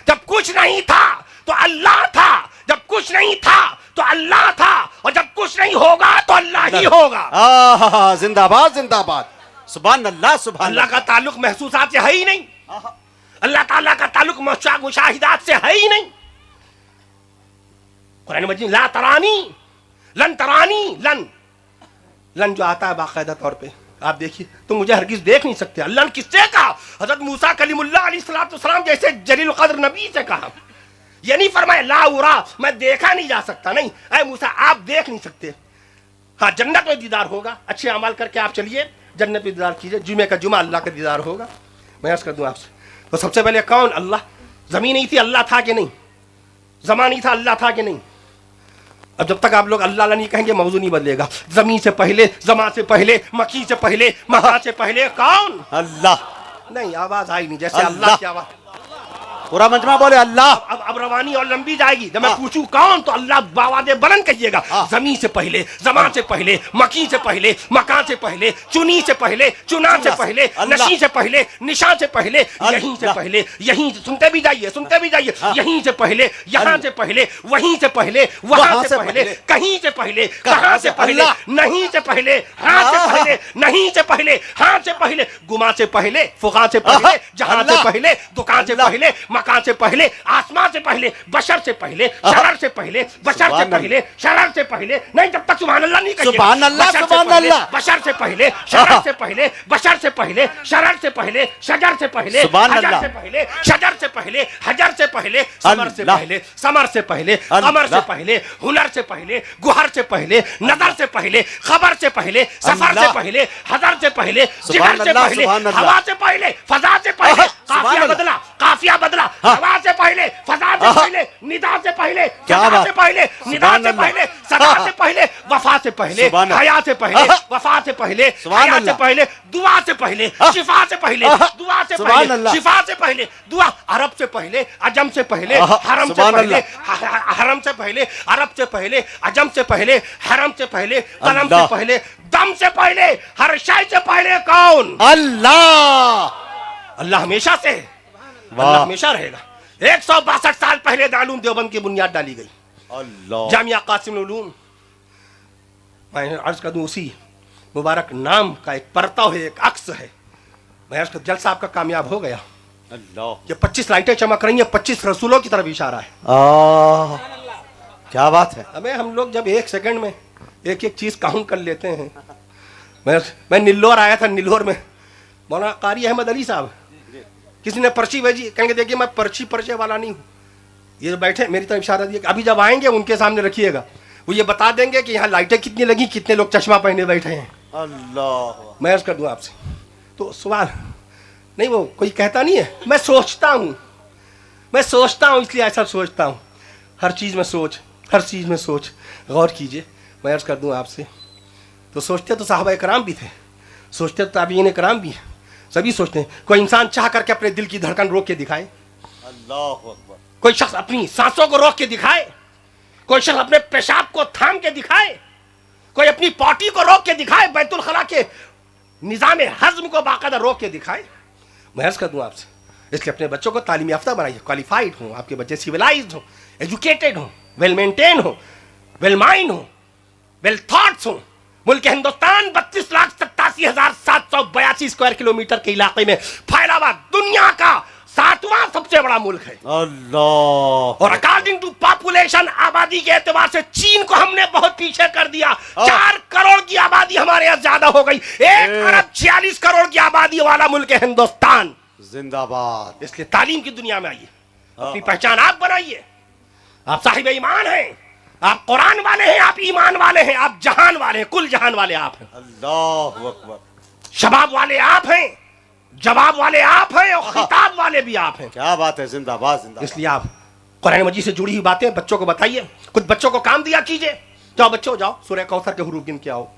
जब कुछ नहीं था तो अल्लाह था, जब कुछ नहीं था तो अल्लाह था, और जब कुछ नहीं होगा तो अल्लाह ही होगा। जिंदाबाद जिंदाबाद, सुभान अल्लाह सुभान अल्लाह का ताल्लुक महसूसात से है ही नहीं, अल्लाह ताला का ताल्लुक मुशाहिदात से है ही नहीं। कुरान मजीद ला तरानी लन तरानी, लन जो आता है बाकायदा तौर पे, आप देखिए तुम मुझे हरगिज देख नहीं सकते। अल्लाह ने किससे कहा? हजरत मूसा कलीमुल्लाह अलैहिस्सलाम जैसे जलील क़द्र नबी से कहा। ये नहीं फरमाया ला उरा, मैं देखा नहीं जा सकता, नहीं, ऐ मूसा आप देख नहीं सकते। हाँ, जन्नत में दीदार होगा, अच्छे अमाल करके आप चलिए जन्नत में दीदार कीजिए, जुमे का जुमा अल्लाह का दीदार होगा। मैं अर्ज कर दूं आपसे, तो सबसे पहले कौन? अल्लाह। जमीन नहीं थी, अल्लाह था कि नहीं? ज़मान नहीं था, अल्लाह था कि नहीं? अब जब तक आप लोग अल्लाह नहीं कहेंगे मौजू नहीं बदलेगा। जमीन से पहले, जमा से पहले, मकी से पहले, महा से पहले कौन? अल्लाह। नहीं, आवाज आई नहीं, जैसे अल्लाह की आवाज। पूरा मजमा बोले अल्लाह। अब रवानी और लंबी जाएगी। जब मैं पूछूं कौन, तो अल्लाह बावादे बुलंद कहिएगा। जमीन से पहले, जमान से पहले, मकी से पहले, मकान से पहले, चुनी से पहले, चुना से पहले, नशी से पहले, निशा से पहले, यहीं से पहले, यहीं से, सुनते भी जाइए, सुनते भी जाइए, यहीं से पहले, यहाँ से पहले, वहीं से पहले, वहां से पहले, कहीं से पहले, कहां से पहले, नहीं से पहले, हां से पहले, नहीं से पहले, हां से पहले, गुमा से पहले, फुका से पहले, जहां से पहले, दुकान से पहले, मकान से पहले, आसमान से पहले, बशर से पहले, शरर से पहले, बशर से पहले, शरर से पहले, नहीं जब तक सुभान अल्लाह नहीं कहिए। सुभान अल्लाह, सुभान अल्लाह। बशर से पहले, शरर से पहले, बशर से पहले, शरर से पहले, शजर से पहले, हजर से पहले, शजर से पहले, हजर से पहले, समर से पहले, समर से पहले, कमर से पहले, हुनर से पहले, गुहर से पहले, नजर से पहले, खबर से पहले, सफर से पहले, हजर से पहले, जिगर से पहले, हवा से पहले, फजा से पहले, काफिया बदला, काफिया बदला, हवा से पहले, फजा से पहले, निदा से पहले, सदा से पहले, निदा से पहले, सदा से पहले, वफा से पहले, हया से पहले, वफा से पहले, हया से पहले, दुआ से पहले, शिफा से पहले, दुआ से पहले, शिफा से पहले, दुआ, अरब से पहले, अजम से पहले, हरम से पहले, हरम से पहले, अरब से पहले, अजम से पहले, हरम से पहले, कलम से पहले, दम से पहले, हर शय से पहले कौन? अल्लाह। अल्लाह हमेशा से है, अल्लाह हमेशा रहेगा। 162 साल पहले दारूल देवबंद की बुनियाद डाली गई, अल्लाह। जामिया कासिम उलूम। मैं अर्ज कर दूं, उसी मुबारक नाम का एक परताव है, एक अक्स है। मैं अर्ज कर, जलसा आपका कामयाब हो गया। अल्लाह। ये 25 लाइटें चमक रही हैं, 25 रसूलों की तरफ इशारा है। क्या बात है। हमें हम लोग जब एक सेकंड में एक एक चीज काउंट कर लेते हैं। मैं निल्लोर आया था, निल्लोर में मौलाना कारी अहमद अली साहब, किसी ने पर्ची भेजी, कहेंगे देखिए मैं पर्चे वाला नहीं हूँ, ये बैठे मेरी तरफ इशारा दिया, अभी जब आएंगे उनके सामने रखिएगा, वो ये बता देंगे कि यहाँ लाइटें कितनी लगी, कितने लोग चश्मा पहने बैठे हैं। अल्लाह। मैं अर्ज कर दूं आपसे, तो सवाल नहीं, वो कोई कहता नहीं है, मैं सोचता हूँ, इसलिए ऐसा सोचता हूँ। हर चीज़ में सोच, हर चीज़ में सोच, गौर कीजिए। मैं अर्ज कर दूं आपसे, तो सोचते तो साहबा कराम भी थे, सोचते तो ताबीन कराम भी हैं, सभी सोचते हैं। कोई इंसान चाह करके अपने दिल की धड़कन रोक के दिखाए, अल्लाह अकबर। कोई शख्स अपनी सांसों को रोक के दिखाए, कोई शख्स अपने पेशाब को थाम के दिखाए, कोई अपनी पॉटी को रोक के दिखाए, बैतुल खला के निजाम हजम को बाकायदा रोक के दिखाए। मैं अर्ज कर दूं आपसे, इसलिए अपने बच्चों को तालीम याफ्ता बनाइए, क्वालिफाइड हो, आपके बच्चे सिविलाइज्ड हो, एजुकेटेड हो, वेल मेंटेन हो, वेल माइंड हो, वेल थॉट्स हो। मुल्क हिंदुस्तान 32,87,782 स्क्वायर किलोमीटर के इलाके में फैला हुआ दुनिया का 7वां सबसे बड़ा मुल्क है। अल्लाह। और अकॉर्डिंग टू पॉपुलेशन, आबादी के एतबार से चीन को हमने बहुत पीछे कर दिया। 4 करोड़ की आबादी हमारे यहाँ ज्यादा हो गई। 1 अरब 46 करोड़ की आबादी वाला मुल्क है हिंदुस्तान। जिंदाबाद। इसलिए तालीम की दुनिया में आइए, अपनी पहचान आप बनाइए। आप साहिब ईमान हैं, आप कुरान वाले हैं, आप ईमान वाले हैं, आप जहान वाले हैं, कुल जहान वाले आप हैं। अल्लाह अकबर। शबाब वाले आप हैं, जवाब वाले आप हैं और खिताब वाले भी आप हैं। क्या बात है, जिंदाबाद जिंदाबाद। इसलिए आप कुरान मजीद से जुड़ी हुई बातें बच्चों को बताइए, कुछ बच्चों को काम दिया कीजिए। जाओ बच्चों जाओ, सूरह कौसर के हुरूफ गिन के आओ।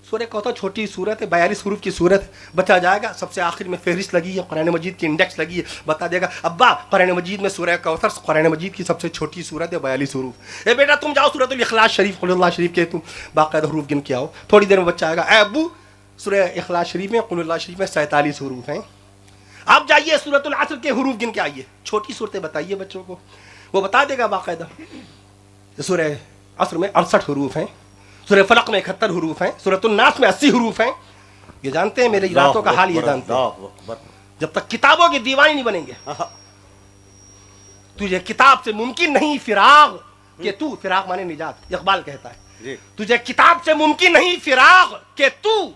सूरह कौसर छोटी सूरत है, 42 हुरूफ की सूरत, बच्चा जाएगा सबसे आखिर में फहरिस्त लगी है, कुरान मजीद की इंडेक्स लगी है, बता देगा अब्बा कुरान मजीद में सूरह कौसर कुरान मजीद की सबसे छोटी सूरत है, 42 हुरूफ। ए बेटा तुम जाओ सूरतुल इखलास शरीफ कुल अल्लाह शरीफ के तुम बाकायदा हुरूफ गिन के आओ। थोड़ी देर में बच्चा आएगा, ए अब्बू सूरह इखलास शरीफ में कुल अल्लाह शरीफ में 47 हुरूफ हैं। आप जाइए सूरतुल असर के हुरूफ गिन के आइए, छोटी सूरतें बताइए बच्चों को, वो बता देगा बाकायदा। सूरह असर में 68 हुरूफ हैं, सूरह फलक में 71 हुरूफ हैं, सूरतुल नास में 80 हुरूफ हैं। ये जानते हैं, मेरी रातों का हाल ये जानते हैं। जब तक किताबों के दीवानी नहीं बनेंगे, तुझे किताब से मुमकिन नहीं फिराग के तू, फिराग माने निजात, इकबाल कहता है, तुझे किताब से मुमकिन नहीं फिराग के तू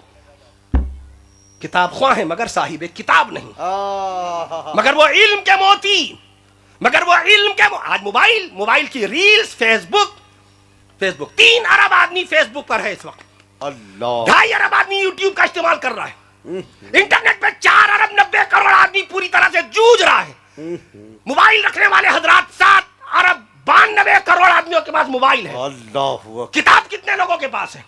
किताब ख्वाह है मगर साहिब किताब नहीं, मगर वो इल्म के मोती, मगर वो इल्म के आज मोबाइल की रील्स, फेसबुक 3 अरब आदमी फेसबुक पर है इस वक्त, अल्लाह 2.5 अरब आदमी यूट्यूब का इस्तेमाल कर रहा है, इंटरनेट पे 4 अरब 90 करोड़ आदमी पूरी तरह से जूझ रहा है। मोबाइल रखने वाले हजरात 7 अरब 92 करोड़ आदमियों के पास मोबाइल है। अल्लाह किताब कितने लोगों के पास है?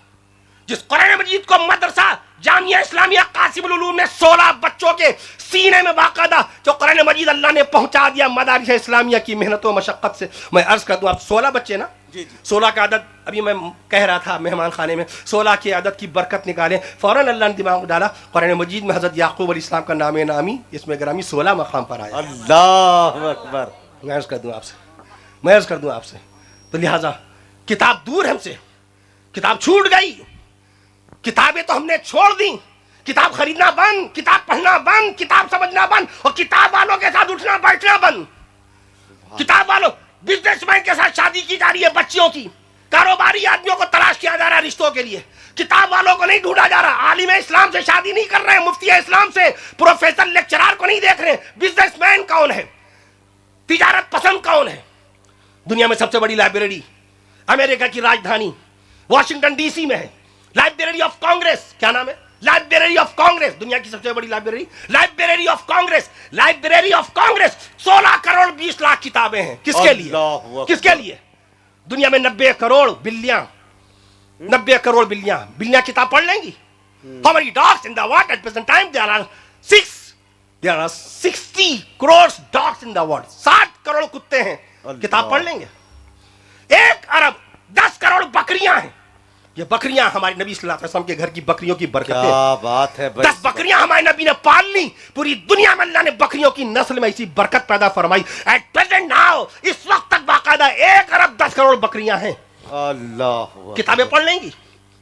जिस कुरान मजीद को मदरसा जामिया इस्लामिया कासिमुल उलूम ने 16 बच्चों के सीने में बाकायदा जो कुरान मजीद अल्लाह ने पहुंचा दिया मदारिस इस्लामिया की मेहनत और मशक्कत से। मैं अर्ज कर दूं, आप 16 बच्चे ना, 16 का आदत अभी मैं कह रहा था मेहमान खाने में, 16 की आदत की बरकत निकालें, फौरन अल्लाह ने दिमाग में डाला कुरान मजीद में हजरत याकूब अलैहिस्सलाम का नाम नामी इसमें ग्रामी 16 मकाम पर आया। अल्लाह अकबर। मैं अर्ज कर दूं आपसे, तो लिहाजा किताब दूर हमसे, किताब छूट गई, किताबें तो हमने छोड़ दी, किताब खरीदना बंद, किताब पढ़ना बंद, किताब समझना बंद, और किताब वालों के साथ उठना बैठना बंद। किताब वालों, बिजनेसमैन के साथ शादी की जा रही है बच्चियों की, कारोबारी आदमियों को तलाश किया जा रहा है रिश्तों के लिए, किताब वालों को नहीं ढूंढा जा रहा। आलिम इस्लाम से शादी नहीं कर रहे हैं, मुफ्ती इस्लाम से, प्रोफेसर लेक्चरर को नहीं देख रहे। बिजनेसमैन कौन है, तिजारत पसंद कौन है? दुनिया में सबसे बड़ी लाइब्रेरी अमेरिका की राजधानी वॉशिंगटन डीसी में है, लाइब्रेरी ऑफ कांग्रेस। क्या नाम है? लाइब्रेरी ऑफ कांग्रेस, दुनिया की सबसे बड़ी library, library of Congress. Library of Congress 16 crore 20 lakh किताबें हैं। किसके लिए? किसके लिए? दुनिया में 90 करोड़ बिल्लियां, 90 करोड़ बिल्लियां किताब पढ़ लेंगी। How many dogs in the world at present time? There are 60 crore dogs in the world. 60 crore कुत्ते हैं, किताब पढ़ लेंगे। 1 अरब 10 करोड़ बकरियां हैं। ये बकरियां हमारे नबी सल्लल्लाहु अलैहि वसल्लम के घर की बकरियों की बरकत है। क्या बात है, 10 बकरियां हमारे नबी ने पाल ली, पूरी दुनिया में अल्लाह ने बकरियों की नस्ल में ऐसी बरकत पैदा फरमाई। एट प्रेजेंट नाउ, इस वक्त तक बाकायदा 1 अरब 10 करोड़ बकरियां हैं। अल्लाह किताबें पढ़ लेंगी।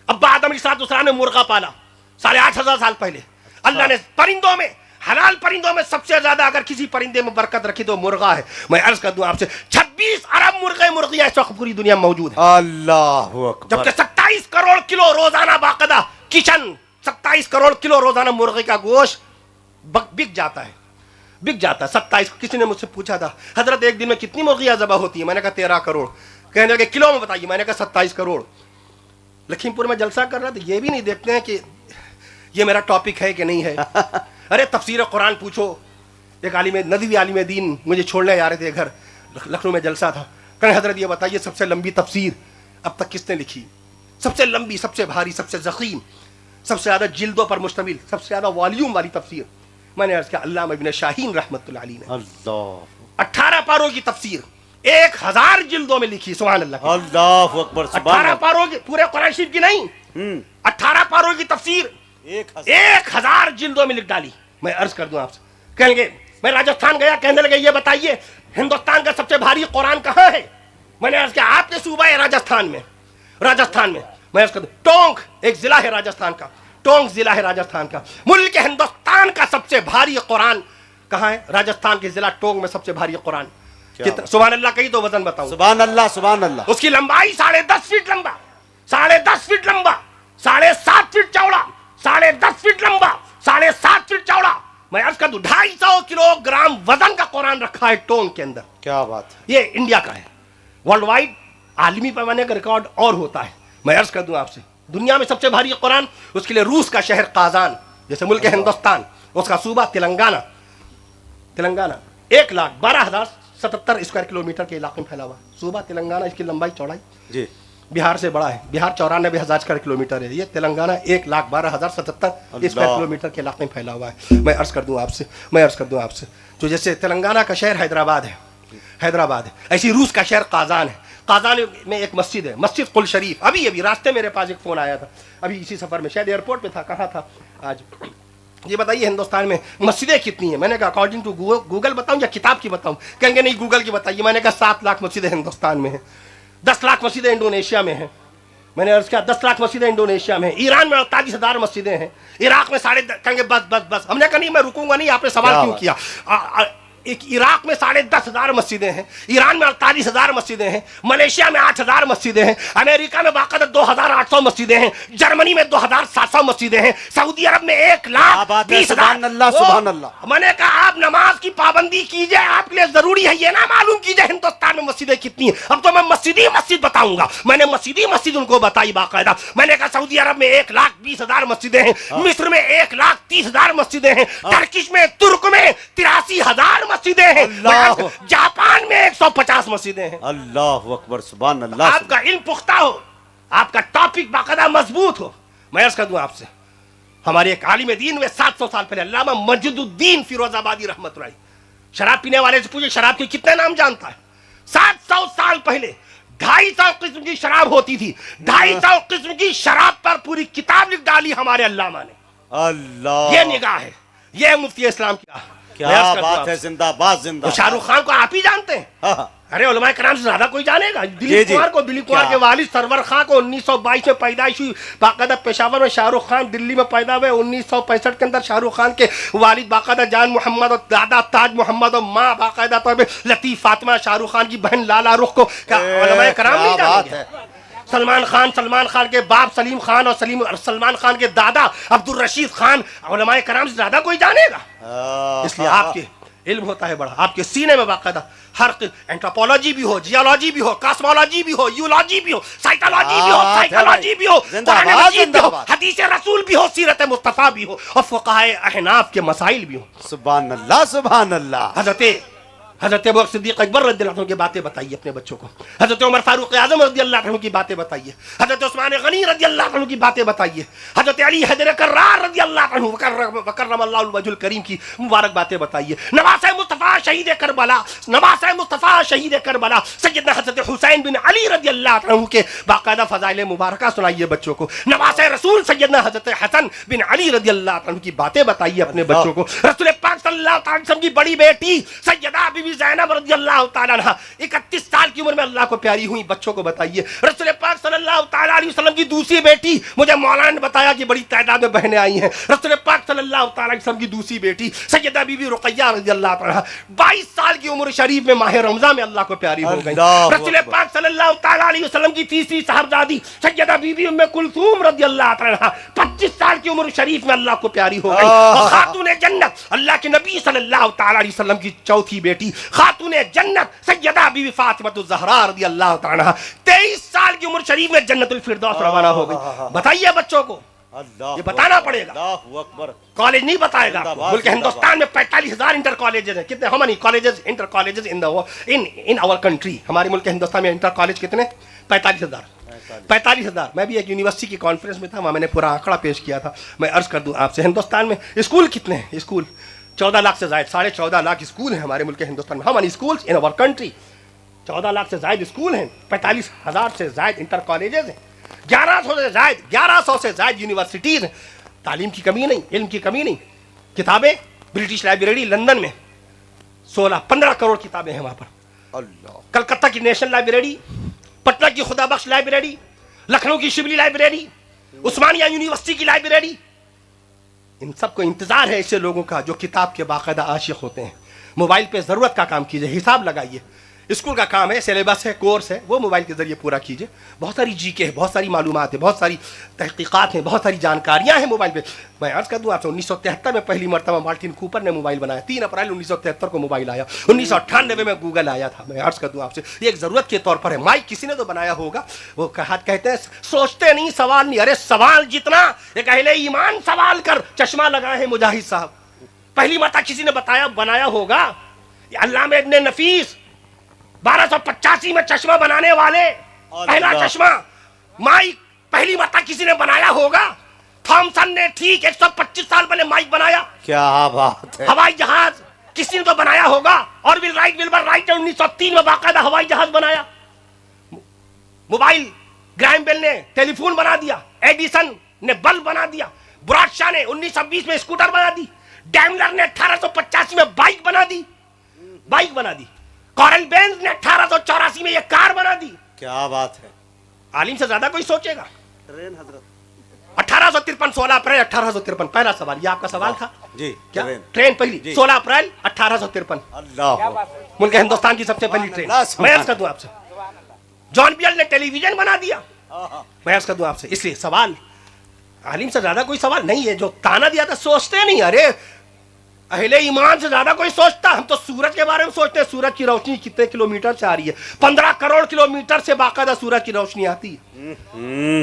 अब्बा आदम अलैहिस्सलाम ने मुर्गा पाला 8,500 साल पहले। अल्लाह ने परिंदों में, हलाल परिंदों में सबसे ज्यादा अगर किसी परिंदे में बरकत रखी तो मुर्गा है। मैं अर्ज कर दूं आपसे, 26 अरब मुर्गियां इस वक्त पूरी दुनिया में मौजूद है। अल्लाह अकबर। जबकि 27 करोड़ किलो रोजाना बाकायदा किचन, 27 करोड़ किलो रोजाना मुर्गे का गोश्त बिक जाता है। 27। किसी ने मुझसे पूछा था, हजरत एक दिन में कितनी मुर्गियां ज़बह होती है? मैंने कहा 13 करोड़। कहने लगे किलो में बताइए, मैंने कहा 27 करोड़। लखीमपुर में जलसा कर रहा था, ये भी नहीं देखते हैं कि ये मेरा टॉपिक है कि नहीं है। अरे तफसीर कुरान पूछो। एक आलिम नदवी आलिम दीन मुझे छोड़ने जा रहे थे घर, लखनऊ में जलसा था। कहें हजरत ये बताइए सबसे लंबी तफसीर अब तक किसने लिखी? सबसे लंबी, सबसे भारी, सबसे ज़ख़ीम, सबसे ज़्यादा जिल्दों पर मुश्तमिल, सबसे ज़्यादा वॉल्यूम वाली तफसीर मैंने अर्ज़ किया अल्लामा इब्न शाहीन रहमतुल्लाह अलैह ने। अल्लाह 18 पारों की तफसीर 1000 जिल्दों में लिखी। सुभान अल्लाह। अल्लाह अकबर। 18 पारों की, पूरे कुरान शरीफ की नहीं, 18 पारों की तफसीर 1000 जिल्दों में लिख डाली। मैं अर्ज कर दूं आपसे, कहेंगे मैं राजस्थान गया, कहने लगे ये बताइए हिंदुस्तान का सबसे भारी कुरान कहाँ है? मैंने अर्ज किया आपके सूबा है राजस्थान में। मैं अर्ज कर दूं, टोंक एक जिला है राजस्थान का, टोंक जिला है राजस्थान का। मुल्क हिंदुस्तान का सबसे भारी कुरान कहाँ है? राजस्थान के जिला टोंक में सबसे भारी कुरान। सुभान अल्लाह कही तो वजन बताऊं। सुभान अल्लाह, सुभान अल्लाह। उसकी लंबाई 10.5 फीट लंबा, 10.5 फीट लंबा, 7.5 फीट चौड़ा, 10.5 फीट लंबा, 7.5 फीट चौड़ा। मैं अर्ज कर दूं 250 किलोग्राम वजन का कुरान रखा है टोंक के अंदर। क्या बात है। ये इंडिया का है। वर्ल्ड वाइड आलमी पैमाने का रिकॉर्ड और होता है। मैं अर्ज कर दूं आपसे, दुनिया में सबसे भारी कुरान, उसके लिए रूस का शहर काजान, जैसे मुल्क हिंदुस्तान, उसका सूबा तेलंगाना, तेलंगाना 1,12,077 स्क्वायर किलोमीटर के इलाके में फैला हुआ सूबा तेलंगाना। इसकी लंबाई चौड़ाई जी बिहार से बड़ा है। बिहार 94,000 स्क्वायर किलोमीटर है, ये तेलंगाना 1,12,077 स्क्वायर किलोमीटर के इलाके में फैला हुआ है। मैं अर्ज कर दूं आपसे तो जैसे तेलंगाना का शहर हैदराबाद है, ऐसी रूस का शहर काजान है। काजान में एक मस्जिद है, मस्जिद कुल शरीफ। अभी रास्ते मेरे पास एक फ़ोन आया था, अभी इसी सफ़र में, शायद एयरपोर्ट पे था, कहाँ था आज। ये बताइए हिंदुस्तान में मस्जिदें कितनी हैं? मैंने कहा अकॉर्डिंग टू गूगल बताऊं या किताब की बताऊं? कहेंगे नहीं गूगल की बताइए। मैंने कहा 7 लाख मस्जिदें हिंदुस्तान में हैं, 10 लाख मस्जिदें इंडोनेशिया में हैं। मैंने अर्ज किया 10 लाख मस्जिदें इंडोनेशिया में हैं। ईरान में 48,000 मस्जिदें हैं। इराक में कहेंगे बस। हमने कहा नहीं, मैं रुकूंगा नहीं, आपने सवाल क्यों किया? एक इराक में 10,500 मस्जिदें हैं, ईरान में 48,000 मस्जिदें हैं, मलेशिया में 8,000 मस्जिदें हैं, अमेरिका में बाकायदा 2,800 मस्जिदें हैं, जर्मनी में 2,700 मस्जिदें हैं, सऊदी अरब में 1,20,000। सुभान अल्लाह। मैंने कहा आप नमाज की पाबंदी कीजिए, आपके लिए जरूरी है ये ना मालूम कीजिए हिंदुस्तान में मस्जिदें कितनी हैं। अब तो मैं मस्जिद बताऊंगा। मैंने मस्जिद उनको बताई बाकायदा। मैंने कहा सऊदी अरब में 1,20,000 मस्जिदें हैं, मिस्र में 1,30,000 मस्जिदें हैं, टर्किश में, तुर्क में 83,000 मस्जिदें हैं, जापान में 150 मस्जिदें हैं। अल्लाह अकबर, सुभान अल्लाह। आपका इल्म पुख्ता हो, आपका टॉपिक बाकायदा मजबूत हो। मैं अर्ज कर दूं आपसे, हमारे एक आलिम दीन में 700 साल पहले अल्लामा मजिदुद्दीन फिरोजाबादी रहमतुल्लाह, शराब पीने वाले से पूछे शराब के कितने नाम जानता है? 700 साल पहले 250 किस्म की शराब होती थी। 250 किस्म की शराब पर पूरी किताब लिख डाली हमारे अल्लामा ने। अल्लाह, ये निगाह है, ये मुफ्ती इस्लाम की क्या बात है। जिंदाबाद जिंदाबाद। शाहरुख खान को आप ही जानते हैं? हाँ। अरे उलमाए कराम से ज्यादा कोई जानेगा? दिलीप कुमार के वालिद सरवर खान को 1922 में पैदाइश हुई, बाकायदा पेशावर में शाहरुख खान दिल्ली में पैदा हुए। 1965 के अंदर शाहरुख खान के वालिद बाकायदा जान मोहम्मद और दादा ताज मोहम्मद और माँ बाकायदा तौर पर लतीफ फातिमा, शाहरुख खान की बहन लाला रुख को उलमाए कराम नहीं जानेंगे? सलमान खान के बाप सलीम खान और सलमान खान के दादा अब्दुल रशीद खान उलमाए कराम से ज्यादा कोई जानेगा? इसलिए आपके इल्म होता है बड़ा, आपके सीने में बाकायदा हर एंथ्रोपोलॉजी भी हो, जियोलॉजी भी हो, कॉस्मोलॉजी भी हो, यूलॉजी भी हो, साइकोलॉजी भी हो, साइकोलॉजी भी हो, हदीस रसूल भी हो, सीरत मुस्तफा भी हो, और फुक़हाए अहनाफ के मसाइल भी हो। सुभान अल्लाह, सुभान अल्लाह। हजरत अबू बकर सिद्दीक़ अकबर रज़ियल्लाहु अन्हु की बातें बताइए अपने बच्चों को। हजरत उमर फारूक आज़म रज़ियल्लाहु अन्हु की बातें बताइए। हजरत उस्मान गनी रज़ियल्लाहु अन्हु की बातें बताइए। हजरत अली हैदर कर्रार रज़ियल्लाहु अन्हु वकर्रमल्लाहु वजहुल करीम की मुबारक बातें बताइए। नवासे मुस्तफ़ा शहीद करबला सैयदना हजरत हुसैन बिन अली रज़ियल्लाहु अन्हु के बाकायदा फ़ज़ाइल मुबारका सुनाइए बच्चों को। नवासे रसूल सैयदना हजरत हसन बिन अली रज़ियल्लाहु अन्हु की बातें बताइए अपने बच्चों को। रसूल पाक सल्लल्लाहु अलैहि वसल्लम की बड़ी बेटी सैयदा बीबी ज़ैनब रज़ियल्लाहु ताला अन्हा 31 साल की उम्र में अल्लाह को प्यारी हुई, बच्चों को बताइए। रसूल पाक सल्लल्लाहु ताला अलैहि वसल्लम की दूसरी बेटी, मुझे मौलाना ने बताया कि बड़ी तादाद में बहनें आई हैं। रसूल पाक सल्लल्लाहु ताला अलैहि वसल्लम की दूसरी बेटी सैयदा बीबी रुक़ैया रज़ियल्लाहु ताला 22 साल की उम्र शरीफ में माह रमज़ान में अल्लाह को प्यारी हो गई। रसूल पाक सल्लल्लाहु ताला अलैहि वसल्लम की तीसरी साहबजादी सैयदा बीबी उम्मे कुलसूम रज़ियल्लाहु ताला 25 साल की उम्र शरीफ में अल्लाह को प्यारी हो गई। और खातून जन्नत अल्लाह के नबी सल्लल्लाहु ताला अलैहि वसल्लम की चौथी बेटी खातून जन्नत सैयदा बीवी फातिमा ज़हरा रज़ियल्लाहु ताला 23 साल की उम्र शरीफ में जन्नतुल फिरदौस रवाना हो गई। बताइए बच्चों को, ये बताना पड़ेगा, कॉलेज नहीं बताएगा। मुल्क हिंदुस्तान में 45,000 इंटर कॉलेजेस हैं। कितने? How many colleges, inter colleges in our country? हमारे मुल्क हिंदुस्तान में इंटर कॉलेज कितने? 45,000। मैं भी एक यूनिवर्सिटी की कॉन्फ्रेंस में था, वहाँ मैंने पूरा आंकड़ा पेश किया था। मैं अर्ज कर दूं आपसे, हिंदुस्तान में स्कूल कितने हैं? स्कूल 14 लाख से जायद, 14.5 लाख स्कूल हैं हमारे मुल्क हिंदुस्तान में। How many schools in our country? 14 lakh से जायद स्कूल हैं, 45,000 से जायद इंटर कॉलेजेस हैं, 1100 से जायद यूनिवर्सिटीज हैं। तालीम की कमी नहीं, इल्म की कमी नहीं। किताबें, ब्रिटिश लाइब्रेरी लंदन में 16-15 करोड़ किताबें हैं वहाँ पर। अल्लाह। कलकत्ता की नेशनल लाइब्रेरी, पटना की खुदा बख्श लाइब्रेरी, लखनऊ की शिबली लाइब्रेरी, उस्मानिया यूनिवर्सिटी की लाइब्रेरी, इन सबको इंतजार है ऐसे लोगों का जो किताब के बाकायदा आशिक होते हैं। मोबाइल पे जरूरत का काम कीजिए, हिसाब लगाइए। اسکول کا کام ہے، سلیبس ہے، کورس ہے، وہ موبائل کے ذریعے پورا کیجئے. بہت ساری جی کے ہے، بہت ساری معلومات ہے، بہت ساری تحقیقات ہیں، بہت ساری جانکاریاں ہیں موبائل پہ. میں عرض کر دوں آپ سے 1973 میں پہلی مرتبہ مارٹن کوپر نے موبائل بنایا. 3 اپریل 1973 کو موبائل آیا. 1998 میں گوگل آیا تھا. میں عرض کر دوں آپ سے یہ ایک ضرورت کے طور پر ہے. مائک کسی نے تو بنایا ہوگا. وہ کہتے ہیں سوچتے نہیں سوال نہیں. ارے سوال جتنا ایک اہل ایمان سوال کر. چشمہ لگائے ہیں مجاہد صاحب. پہلی مرتبہ کسی نے بنایا ہوگا. علامہ ابن نفیس 1285 میں چشمہ بنانے والے پہلا چشمہ. مائک پہلی مرتبہ کسی نے بنایا ہوگا. تھامسن نے ٹھیک 125 سال پہلے مائک بنایا. کیا بات ہے. ہوائی جہاز کسی نے تو بنایا ہوگا. اور ولبر رائٹ نے 1903 میں باقاعدہ ہوائی جہاز بنایا. موبائل گرائم بیل نے ٹیلی فون بنا دیا. ایڈیسن نے بلب بنا دیا. براڈ شاہ نے 1920 میں اسکوٹر بنا دی. ڈیملر نے 1885 میں بائک بنا دی. کارل بینز نے 1884 میں یہ کار بنا دی. کیا بات ہے. عالم سے زیادہ کوئی سوچے گا. ٹرین حضرت 1853 16 اپریل 1853 پہلا سوال. یہ آپ کا سوال تھا جی. کیا؟ ٹرین پہلی 16 اپریل 1853 اللہ ملک ہندوستان کی سب سے پہلی ٹرین. میں عرض کر دوں آپ سے جان بیل نے ٹیلی ویژن بنا دیا. میں عرض کر دوں آپ سے اس لیے سوال عالم سے زیادہ کوئی سوال نہیں ہے. جو تانا دیا تھا سوچتے نہیں. ارے اہل ایمان سے زیادہ کوئی سوچتا. ہم تو سورج کے بارے میں سوچتے ہیں. سورج کی روشنی کتنے کلومیٹر سے آ رہی ہے؟ 15 کروڑ کلومیٹر سے باقاعدہ سورج کی روشنی آتی ہے.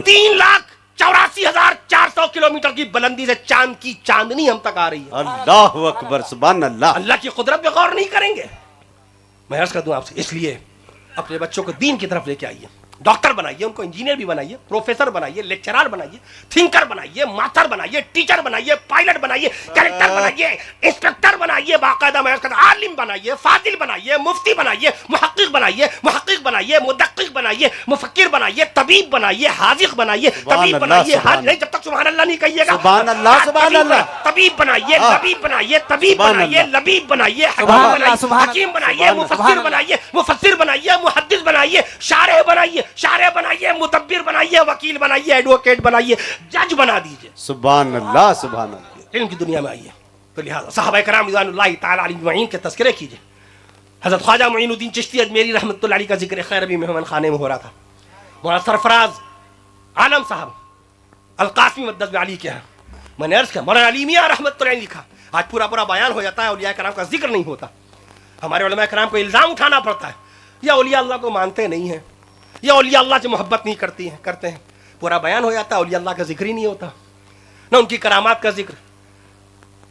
3,84,400 کلومیٹر کی بلندی سے چاند کی چاندنی ہم تک آ رہی ہے. اللہ اکبر سبحان اللہ. اللہ کی قدرت پہ غور نہیں کریں گے. میں عرض کر دوں آپ سے اس لیے اپنے بچوں کو دین کی طرف لے کے آئیے. ڈاکٹر بنائیے, ان کو انجینئر بھی بنائیے, پروفیسر بنائیے, لیکچرار بنائیے, تھنکر بنائیے, ماستر بنائیے, ٹیچر بنائیے, پائلٹ بنائیے, کلیکٹر بنائیے, انسپیکٹر بنائیے, باقاعدہ عالم بنائیے, فاضل بنائیے, مفتی بنائیے, محقق بنائیے, مدقق بنائیے, مفکر بنائیے, طبیب بنائیے, حاذق بنائیے, طبیب بنائیے, نہیں جب تک سبحان اللہ نہیں کہیے گا. سبحان اللہ سبحان اللہ. طبیب بنائیے, لبیب بنائیے, طبیب بنائیے, لبیب بنائیے, حکیم بنائیے, مفسر بنائیے, مفسر بنائیے, محدث بنائیے, شارح بنائیے, مدبر بنائیے, وکیل بنائیے, ایڈوکیٹ بنائیے, جج بنا دیجئے. سبحان اللہ سبحان اللہ. علم کی دنیا میں آئیے. تو لہٰذا صحابہ کرام رضوان اللہ تعالی علیہم اجمعین کے تذکرے کیجئے. حضرت خواجہ معین الدین چشتی اجمیری رحمۃ اللہ علیہ کا ذکر خیر ابھی مہمان خانے میں ہو رہا تھا. مولانا سرفراز عالم صاحب القاسمی مدد علی کے ہیں. میں نے عرض کیا مولانا علی میاں رحمۃ اللہ علیہ لکھا. آج پورا بیان ہو جاتا ہے, اولیاء کرام کا ذکر نہیں ہوتا. ہمارے علماء کرام کو الزام اٹھانا پڑتا ہے یہ اولیاء اللہ کو مانتے نہیں ہیں, یہ اولیاء اللہ سے محبت نہیں کرتے ہیں. پورا بیان ہو جاتا ہے, اولیاء اللہ کا ذکر ہی نہیں ہوتا. نہ ان کی کرامات کا ذکر,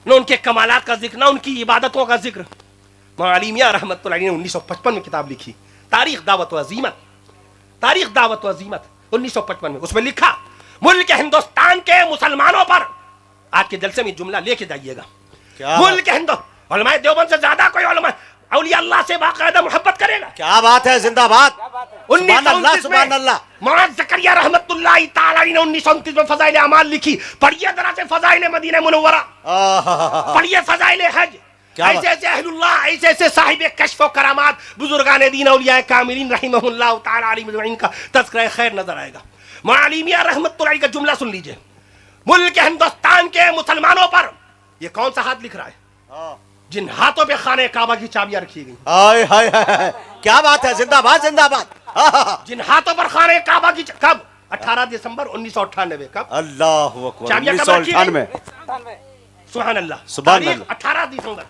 نہ ان کے کمالات کا ذکر, نہ ان کی عبادتوں کا ذکر. مولانا علی میاں رحمۃ اللہ علیہ نے 1955 میں کتاب لکھی, تاریخ دعوت و عزیمت. 1955 میں اس میں لکھا ملک ہندوستان کے مسلمانوں پر, آج کے جلسے میں جملہ لے کے جائیے گا, ملک علماء دیوبند سے زیادہ کوئی علماء اولیاء اللہ سے باقاعدہ محبت کرے گا. کیا بات ہے, زندہ باد. سبحان اللہ سبحان اللہ. مولانا زکریا رحمۃ اللہ تعالی علیہ نے 1929 میں فضائل اعمال لکھی. پڑھیے ذرا سے فضائل مدینہ منورہ, پڑھیے فضائل حج. ایسے ایسے اہل اللہ, ایسے ایسے صاحب کشف و کرامات, بزرگان دین اولیاء کاملین رحمہ اللہ تعالی علیہ اجمعین کا تذکرہ خیر نظر آئے گا. مولانا علی میاں رحمۃ اللہ علیہ کا جملہ سن لیجئے, ملک ہندوستان کے مسلمانوں پر. یہ کون سا ہاتھ لکھ رہا ہے؟ جن ہاتھوں پہ خانہ کعبہ کی چابیاں رکھی گئی. ہائے ہائے ہائے, کیا بات ہے, زندہ باد زندہ باد. جن ہاتھوں پر خانہ کعبہ کی کب 18 دسمبر 1998. کب؟ اللہ اکبر, چابیاں کب رکھی گئی؟ 1998. سبحان اللہ, سبحان اللہ. 18 دسمبر.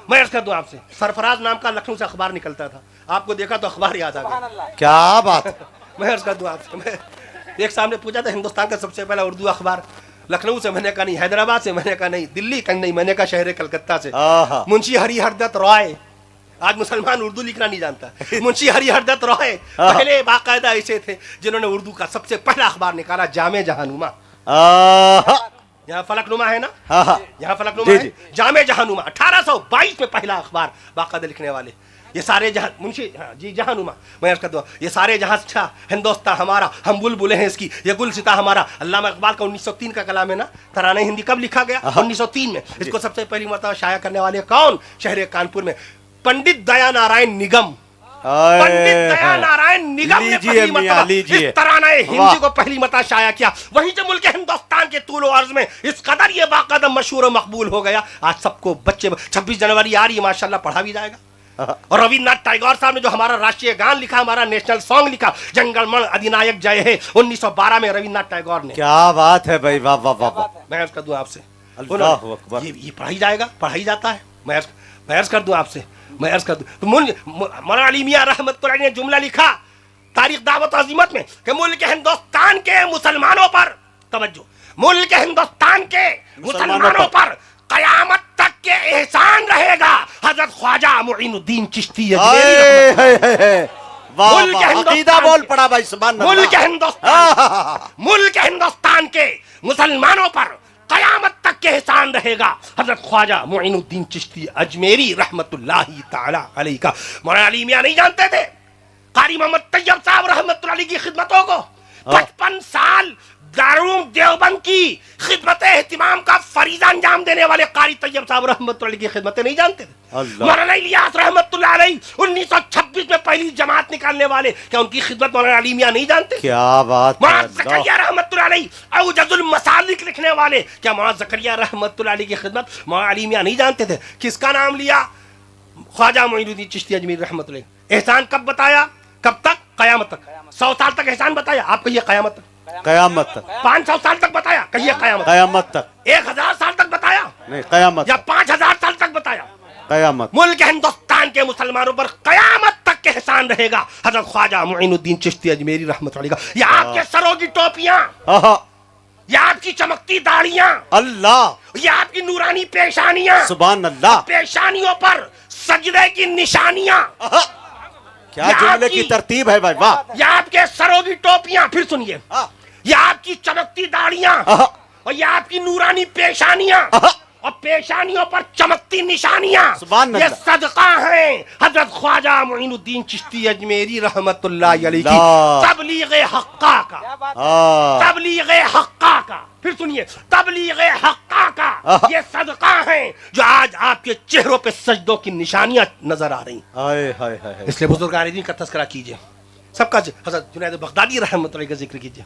میں عرض کر دوں آپ سے, سرفراز نام کا لکھنؤ سے اخبار نکلتا تھا. آپ کو دیکھا تو اخبار یاد آ گیا. کیا بات ہے. میں عرض کر دوں آپ سے, ایک صاحب نے پوچھا تھا ہندوستان کا سب سے پہلا اردو اخبار لکھنؤ سے. میں نے کہا نہیں. حیدرآباد سے. میں نے کہا نہیں. دلی کا نہیں. میں نے کہا شہر کلکتہ سے. منشی ہری ہر دت رائے. آج مسلمان اردو لکھنا نہیں جانتا. منشی ہری ہر دت رائے پہلے باقاعدہ ایسے تھے جنہوں نے اردو کا سب سے پہلا اخبار نکالا, جامع جہانما. یہاں فلک نما ہے نا, یہاں فلک نما ہے, جامع جہانما. 1822 میں پہلا اخبار باقاعدہ لکھنے والے. یہ سارے جہاں منشی جی جہانما. میں عرض کر دوں, یہ سارے جہاں اچھا ہندوستان ہمارا, ہم بلبلیں ہیں اس کی, یہ گل ستا ہمارا. علامہ اقبال کا 1903 کا کلام ہے نا, ترانہ ہندی. کب لکھا گیا؟ 1903 میں. اس کو سب سے پہلی مرتبہ شائع کرنے والے کون؟ شہر کانپور میں پنڈت دیا نارائن نگم. پنڈت دیا نارائن نگم نے پہلی مرتبہ اس ترانہ ہندی کو پہلی مرتبہ شائع کیا. وہیں سے ملک ہندوستان کے طول و عرض میں اس قدر یہ باقاعدہ مشہور و مقبول ہو گیا. آج سب کو بچے 26 جنوری آ رہی ہے, ماشاءاللہ پڑھا بھی جائے گا. اور रविन्द्रनाथ टैगोर साहब ने जो हमारा राष्ट्रीय गान लिखा, हमारा नेशनल सॉन्ग लिखा, जंगलमण अधिनायक जय है, 1912 में रविन्द्रनाथ टैगोर ने। क्या बात है भाई, वाह वाह वाह वाह। मैं अर्ज कर दूं आपसे, अल्लाह अकबर। ये पढ़ाई जाएगा, पढ़ाई जाता है। मैं अर्ज कर दूं आपसे, मैं अर्ज कर दूं तो मौलाना अली मियां रहमतुल्लाह अलैह ने जुमला लिखा तारीख दावत अजीमत में कि मुल्क हिंदुस्तान के मुसलमानों पर, तवज्जो, मुल्क हिंदुस्तान के मुसलमानों पर कयामत तक के एहसान रहेगा हजरत ख्वाजा मुइनुद्दीन चिश्ती अजमेरी। अकीदा बोल पड़ा भाई, सुभान अल्लाह। मुल्क हिंदुस्तान के मुसलमानों पर कयामत तक के एहसान रहेगा हजरत ख्वाजा मुइनुद्दीन चिश्ती अजमेरी रहमतुल्लाहि ताला अलैहि का। मौलाना अली मियां नहीं जानते थे कारी मोहम्मद तैयब साहब रहमतुल्लाह अलैहि की खिदमतों को? 55 साल दारुल देवबंद की खिदमत एहतिमाम का फरीजा अंजाम देने वाले कारी तैयब साहब रहमतुल्लाह अलैहि की खिदमतें नहीं जानते थे। मौलाना इलियास रहमतुल्लाह अलैहि 1926 में पहली जमात निकालने वाले, क्या उनकी खिदमत मौलाना अली मियां नहीं जानते? क्या बात। मौलाना ज़करिया रहमतुल्लाह अलैहि औजजुल मसालिक लिखने वाले, क्या मौलाना ज़करिया रहमतुल्लाह अलैहि की खिदमत मौलाना अली मियां नहीं जानते थे? किसका नाम लिया? ख्वाजा मुइनुद्दीन चिश्ती अजमेरी रहमतुल्लाह अलैहि। एहसान कब बताया? कब तक? कयामत तक। 100 साल तक एहसान बताया, आप कहिए कयामत तक। कयामत तक। 500 साल तक बताया, कहिए कयामत। कयामत तक। 1000 साल तक बताया नहीं, कयामत। या 5000 साल तक बताया? कयामत। मुल्क हिंदुस्तान के मुसलमानों पर कयामत तक के एहसान रहेगा हजरत ख्वाजा मुइनुद्दीन चिश्ती अजमेरी रहमतुल्लाह अलैहि का। ये आपके सरों की टोपियां, ये आपकी चमकती दाढ़ियां, अल्लाह, ये आपकी नूरानी पेशानियां, सुभान अल्लाह, पेशानियों पर सजदे की निशानियां, क्या जुमले की तरतीब है भाई, वाह। ये आपके सरों की टोपियां, फिर सुनिए, ये आपकी चमकती दाढ़ियां और ये आपकी नूरानी पेशानियां और पेशानियों पर चमकती निशानियां, ये सदका हैं हजरत ख्वाजा मुइनुद्दीन चिश्ती अजमेरी रहमतुल्लाह अलैहि की तबलीग हक्का का। तबलीग हक्का का, फिर सुनिए, तबलीग हक्का का ये सदका हैं जो आज आपके चेहरों पे सजदों की निशानियां नजर आ रही। हाय हाय हाय। इसलिए बुजुर्गान दीन का तज़किरा कीजिए, सबका। हजरत जुनैद बगदादी रहमतुल्लाह का जिक्र कीजिए,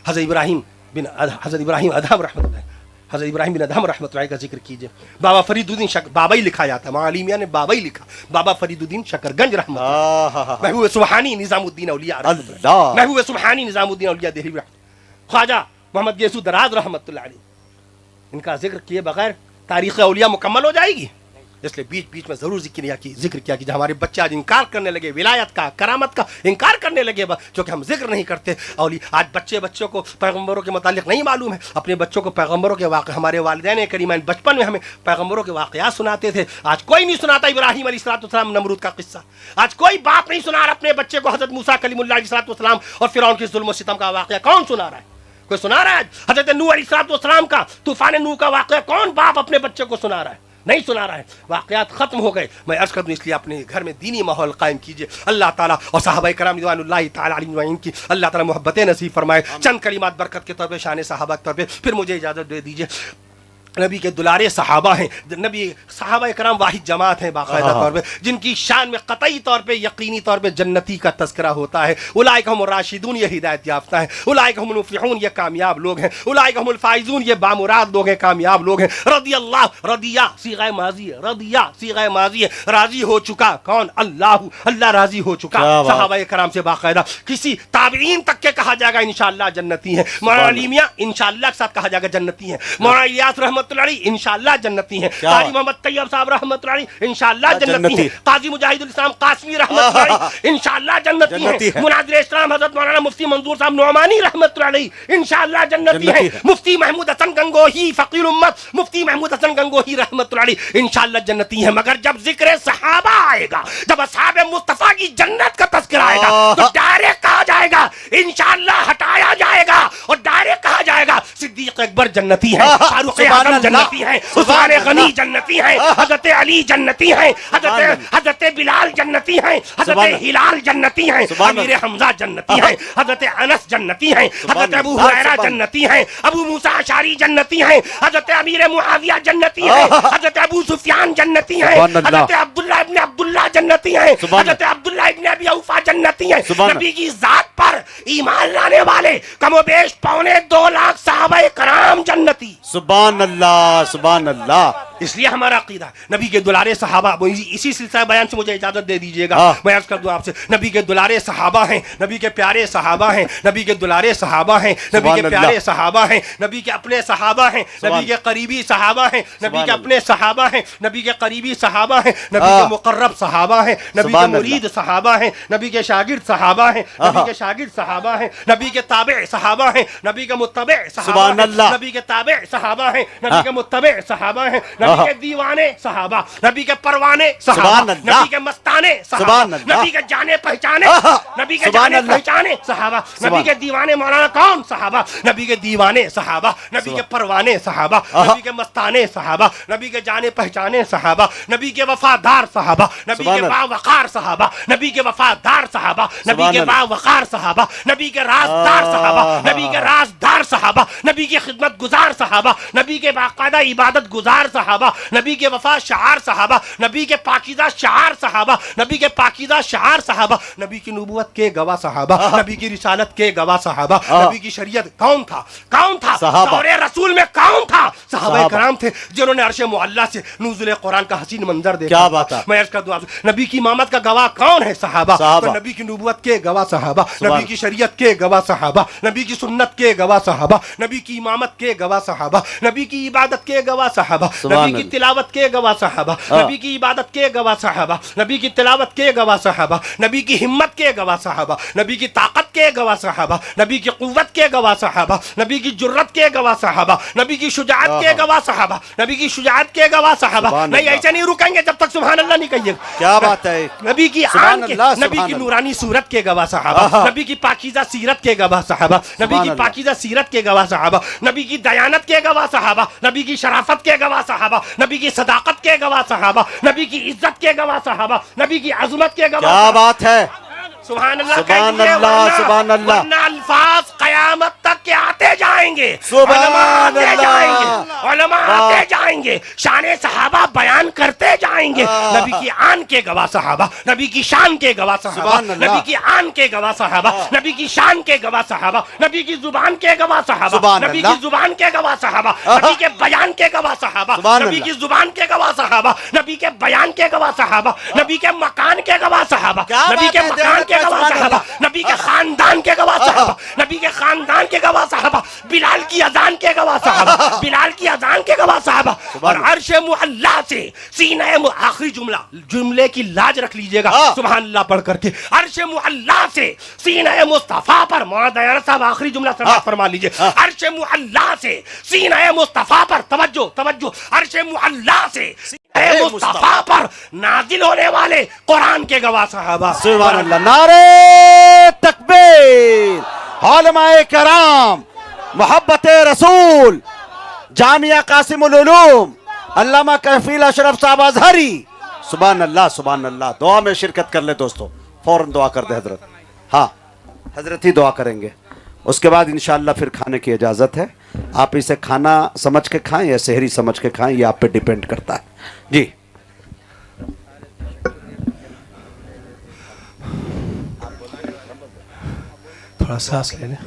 हजरत इब्राहिम बिन अदहम रहमतुल्लाह, हजरत इब्राहिम बिन अदहम रहमतुल्लाह का जिक्र कीजिए। बाबा फरीदुद्दीन बाबा ही लिखा जाता है, मौलाना अली मियां ने बाबा ही लिखा, बाबा फरीदुद्दीन शकरगंज रहमतुल्लाह, महबूब सुबहानी निजामुद्दीन औलिया रहमतुल्लाह, महबूब सुबहानी निजामुद्दीन औलिया देहलवी, ख्वाजा मोहम्मद गेसू दराज रहमतुल्लाह अलैह। इनका जिक्र किए बगैर तारीख़ औलिया मुकम्मल हो जाएगी। इसलिए बीच बीच में जरूर जिक्र किया कि जब हमारे बच्चे आज इनकार करने लगे, विलायत का, करामत का इनकार करने लगे, क्योंकि हम जिक्र नहीं करते औली। आज बच्चों को पैगम्बरों के मुतालिक नहीं मालूम है, अपने बच्चों को पैगम्बरों के वाक़े, हमारे वालिदैन करीमैन बचपन में हमें पैगम्बरों के वाक़यात सुनाते थे, आज कोई नहीं सुनाता इब्राहीम अलैहिस्सलाम नमरूद का किस्सा। आज कोई बाप नहीं सुना रहा अपने बच्चे को हज़रत मूसा कलीमुल्लाह अलैहिस्सलाम और फिरौन के जुल्म और सितम का वाक़या कौन सुना रहा है? कोई सुना रहा है? हज़रत नूह अलैहिस्सलाम का तूफान नूह का वाक़या कौन बाप अपने बच्चे को सुना रहा है? नहीं सुना रहा है। वाक़यात खत्म हो गए। मैं अर्ज कर दूं, इसलिए अपने घर में दीनी माहौल कायम कीजिए। अल्लाह ताला और सहाबा किराम रिज़वानुल्लाहि ताला अलैहिम की अल्लाह ताला मोहब्बतें नसीब फरमाए। चंद कलिमात बरकत के तौर पे, शान सहाबा के तौर पे फिर मुझे इजाज़त दे दीजिए। नबी के दुलारे सहाबा हैं, नबी सहाबा कराम वाहिद जमात हैं बाकायदा तौर पे, जिनकी शान में कतई तौर पे, यकीनी तौर पे जन्नती का तज़किरा होता है। उलाइका हुमुर राशिदून, ये हिदायत याफ्ता हैं। उलाइका हुमुल मुफ़लिहून, ये कामयाब लोग हैं। उलाइका हुमुल फाइज़ून, ये बामुराद लोग हैं, कामयाब लोग हैं। रदिया सीग़ा माज़ी है, रदिया सीग़ा माज़ी है, राजी हो चुका। कौन? अल्लाह राजी हो चुका। सहाबा कराम से बाकायदा किसी ताबईन तक के कहा जाएगा इंशाअल्लाह जन्नती है। मौलाना अली मियां इंशाअल्लाह के साथ कहा जाएगा जन्नती है। मौलाना इलियास रहमतुल्लाह इंशाअल्लाह जन्नती हैं। कारी मोहम्मद तैयब साहब रहमतुल्लाह इंशाअल्लाह जन्नती हैं। काजी मुजाहिदुल इस्लाम कासमी रहमतुल्लाह इंशाअल्लाह जन्नती हैं। मुनाज़िर इस्लाम हज़रत मौलाना मुफ्ती मंजूर साहब नोमानी रहमतुल्लाह इंशाअल्लाह जन्नती हैं। मुफ्ती महमूद हसन गंगोही फ़कीर उम्मत मुफ्ती महमूद हसन गंगोही रहमतुल्लाह इंशाअल्लाह जन्नती हैं। मगर जब जिक्र सहाबा आएगा, जब असहाबे मुस्तफ़ा की जन्नत का तज़किरा आएगा, तो डायरेक्ट कहा जाएगा इंशाअल्लाह हटाया जाएगा और डायरेक्ट कहा जाएगा सिद्दीक़ अकबर जन्नती है, फारूक आज़म जन्नती हैं, उस्मान गनी जन्नती हैं, हजरत अली जन्नती हैं, हजरत बिलाल जन्नती हैं, हजरत हिलाल जन्नती हैं, अमीर हमजा जन्नती हैं, हजरत अनस जन्नती हैं, हजरत अबू हुरैरा जन्नती हैं, अबू मूसा अशअरी जन्नती हैं, हजरत अमीर मुआविया जन्नती हैं, हजरत अबू सुफियान जन्नती हैं, हजरत अब्दुल्लाह इब्न अब्दुल्लाह जन्नती हैं, हजरत अब्दुल्लाह इब्न अबी औफा जन्नती हैं। नबी की जात पर ईमान लाने वाले कमोबेश 2.25 लाख सहाबा कराम तमाम जन्नती। सुभान अल्लाह, सुभान अल्लाह। इसलिए हमारा अकीदा है नबी के दुलारे सहाबा, इसी सिलसिला बयान से मुझे इजाजत दे दीजिएगा, हाँ। मैं अर्ज कर दूं आपसे, नबी के दुलारे सहाबा हैं, नबी के प्यारे सहाबा हैं, नबी के दुलारे सहाबा हैं, नबी सुभान के प्यारे अल्लाह। सहाबा हैं, नबी के अपने सहाबा हैं, नबी के करीबी सहाबा हैं, नबी सुभान के अपने सहाबा हैं, नबी के करीबी सहाबा हैं, नबी के हाँ। मुकर्रब सहाबा हैं, नबी के सुभान मुरीद सहाबा हैं, नबी के शागिर्द सहाबा हैं, नबी के शागिर्द सहाबा हैं, नबी के ताबे सहाबा हैं, नबी के मुत्तबे सहाबा सुभान हैं, अल्लाह। नबी के ताबे सहाबा हैं, नबी हाँ। के मुत्तबे सहाबा हैं, नबी हाँ। के दीवाने सहाबा, नबी के परवाने सुभान सहाबा, अल्लाह। नबी के मस्ताने सहाबा, सुभान अल्लाह। नबी के जाने पहचाने, आहा। नबी के सुभान जाने अल्लाह। पहचाने सहाबा, नबी सुभान। के दीवाने मौलाना कौन सहाबा, नबी के दीवाने सहाबा, नबी के परवाने सहाबा, आहा। नबी के मस्ताने सहाबा, नबी के जाने पहचाने सहाबा, नबी के वफादार सहाबा, नबी सुभान के अल्लाह। बावकार सहाबा, नबी के वफादार सहाबा, नबी सुभान के अल्लाह। बावकार सहाबा, नबी के राजदार सहाबा, आहा। नबी के राजदार सहाबा, नबी के खिदमत गुजार सहाबा, नबी के बाकायदा इबादत गुजार सहाबा, नबी के वफा शार सहाबा, नबी के पाकीज़ा शार सहाबा, नबी के पाकीज़ा शार सहाबा, नबी की नबूवत के गवाह सहाबा, नबी की रिसालत के गवाह सहाबा, नबी की शरीयत कौन था, कौन था, सहाबा। दौरे रसूल में कौन था, सहाबा सहाबा। कराम थे जिन्होंने अर्श मुअल्ला से नुज़ुल कुरान का हसीन मंजर देखा। क्या बात है। मैं अर्ज कर दूं आपसे, नबी की इमामत का गवाह कौन है, सहाबा। सहाबा। तो नबी की नबूवत के गवाह सहाबा, सुभान। नबी की शरीयत के गवाह सहाबा, नबी की सुन्नत के गवाह सहाबा, नबी की इमामत के गवाह सहाबा, नबी की इबादत के गवाह सहाबा, सुभान नबी की तिलावत के गवाह सहाबा, हाँ। नबी की इबादत के गवाह सहाबा, नबी की तिलावत के गवाह सहाबा, नबी की हिम्मत के गवाह सहाबा, नबी की ताकत के गवाह सहाबा, नबी की कुव्वत के गवाह सहाबा, नबी की जुर्रत के गवाह सहाबा, नबी की शुजाअत के गवाह सहाबा, नबी की शुजाअत के गवाह सहाबा। सुभान नहीं, अल्लाह। ऐसे नहीं रुकेंगे जब तक सुभान अल्लाह नहीं कहिए। क्या बात है। नबी की सुभान आन के, अल्लाह, नबी सुभान की अल्लाह। नूरानी सूरत के गवाह सहाबा, आहा। नबी की पाकीज़ा सीरत के गवाह सहाबा, नबी सुभान की अल्लाह। पाकीज़ा सीरत के गवाह सहाबा, नबी की दयानत के गवाह सहाबा, नबी की शराफत के गवाह सहाबा, नबी की सदाकत के गवाह सहाबा, नबी की इज्जत के गवाह सहाबा, नबी की अज़मत के गवाह क्या सहाबा। बात है। सुभान अल्लाह सुभान कहिए, अल्लाह, वरना- सुभान अल्लाह। वरना अल्फाज क़यामत तक के आते जाएंगे, सुभान उलमा आते अल्लाह। जाएंगे, उलमा आते जाएंगे, शान सहाबा बयान करते जाएंगे, नबी की आन के गवाह सहाबा, नबी की शान के गवाह सहाबा, सुभान अल्लाह। नबी की आन के गवाह सहाबा, नबी की शान के गवाह सहाबा, नबी की जुबान के गवाह सहाबा, सुभान नबी अल्लाह। की जुबान के गवाह सहाबा, नबी के बयान के गवाह सहाबा, सुभान नबी अल्लाह। की जुबान के गवाह सहाबा, नबी के बयान के गवाह सहाबा, नबी के मकान के गवाह सहाबा, क्या नबी बात के है, मकान के सुभान गवाह अल्लाह। सहाबा, नबी के खानदान के गवाह साहबा, नबी के खानदान के गवाह साहबा, बिलाल की अजान के गवाह साहबा, बिलाल की अजान के गवाह साहबा, और अर्श मुअल्ला से सीने आखिरी जुमला, जुमले की लाज रख लीजिएगा सुभान अल्लाह पढ़ करके, अर्श मुअल्ला से सीने मुस्तफा पर, मौलाना साहब आखिरी जुमला समाप्त फरमा लीजिए, अर्श मुअल्ला से सीने मुस्तफा पर, तवज्जो तवज्जो, अर्श मुअल्ला से सीने मुस्तफा पर नाजिल होने वाले कुरान के गवाह साहबा। सुभान अल्लाह। नारे तकबीर, उलमाए कराम, मोहब्बत रसूल, जामिया कासिमुल उलूम, अल्लामा कफील अशरफ साहब अजहरी। सुभान अल्लाह, सुभान अल्लाह। दुआ में शिरकत कर ले दोस्तों, फौरन दुआ कर दे हजरत। हाँ, हजरत ही दुआ करेंगे, उसके बाद इंशाअल्लाह फिर खाने की इजाज़त है। आप इसे खाना समझ के खाएं या सहरी समझ के खाएं, ये आप पे डिपेंड करता है जी। थोड़ा सांस ले लें।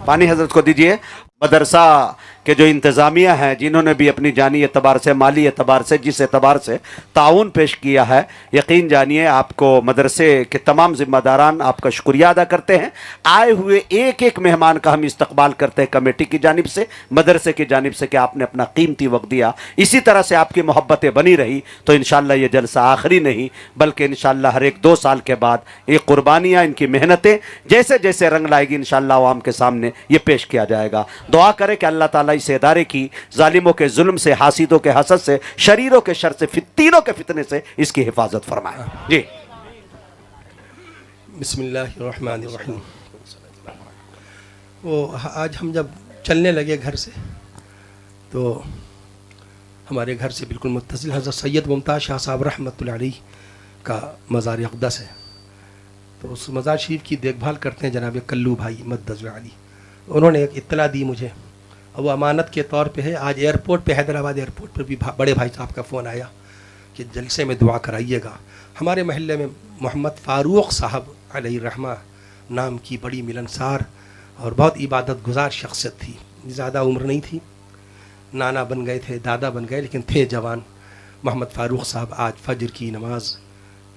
पानी हजरत को दीजिए। मदरसा के जो इंतज़ामिया हैं, जिन्होंने भी अपनी जानी एतबार से, माली एतबार से, जिस एतबार से ताउन पेश किया है, यकीन जानिए आपको मदरसे के तमाम ज़िम्मेदारान आपका शुक्रिया अदा करते हैं। आए हुए एक एक मेहमान का हम इस्तकबाल करते हैं कमेटी की जानिब से, मदरसे की जानिब से, कि आपने अपना कीमती वक्त दिया। इसी तरह से आपकी मोहब्बतें बनी रही तो इंशाअल्लाह ये जलसा आखिरी नहीं, बल्कि इंशाअल्लाह हर एक 2 साल के बाद ये कुर्बानियाँ, इनकी मेहनतें जैसे जैसे रंग लाएगी इंशाअल्लाह आवाम के सामने ये पेश किया जाएगा। दुआ करें कि अल्लाह ताला इस इदारे की जालिमों के जुल्म से, हासिदों के हसद से, शरीरों के शर से, तीनों के फितने से इसकी हिफाजत फरमाए जी। बिस्मिल्लाहिर्रहमानिर्रहीम। वो आज हम जब चलने लगे घर से, तो हमारे घर से बिल्कुल मुत्तसिल हज़रत सैयद मुमताज़ शाह साहब रहमतुल्लाह अलैह का मज़ार अक़दस है। तो उस मज़ार शरीफ की देखभाल करते हैं जनाब कल्लू भाई मद्दज़ अली। उन्होंने एक इत्तला दी मुझे, और वो अमानत के तौर पे है। आज एयरपोर्ट पे, हैदराबाद एयरपोर्ट पर भी बड़े भाई साहब का फ़ोन आया कि जलसे में दुआ कराइएगा। हमारे महल्ले में मोहम्मद फ़ारूक साहब अलैहि रहमा नाम की बड़ी मिलनसार और बहुत इबादत गुजार शख्सियत थी। ज़्यादा उम्र नहीं थी, नाना बन गए थे, दादा बन गए, लेकिन थे जवान। मोहम्मद फ़ारूक साहब आज फजर की नमाज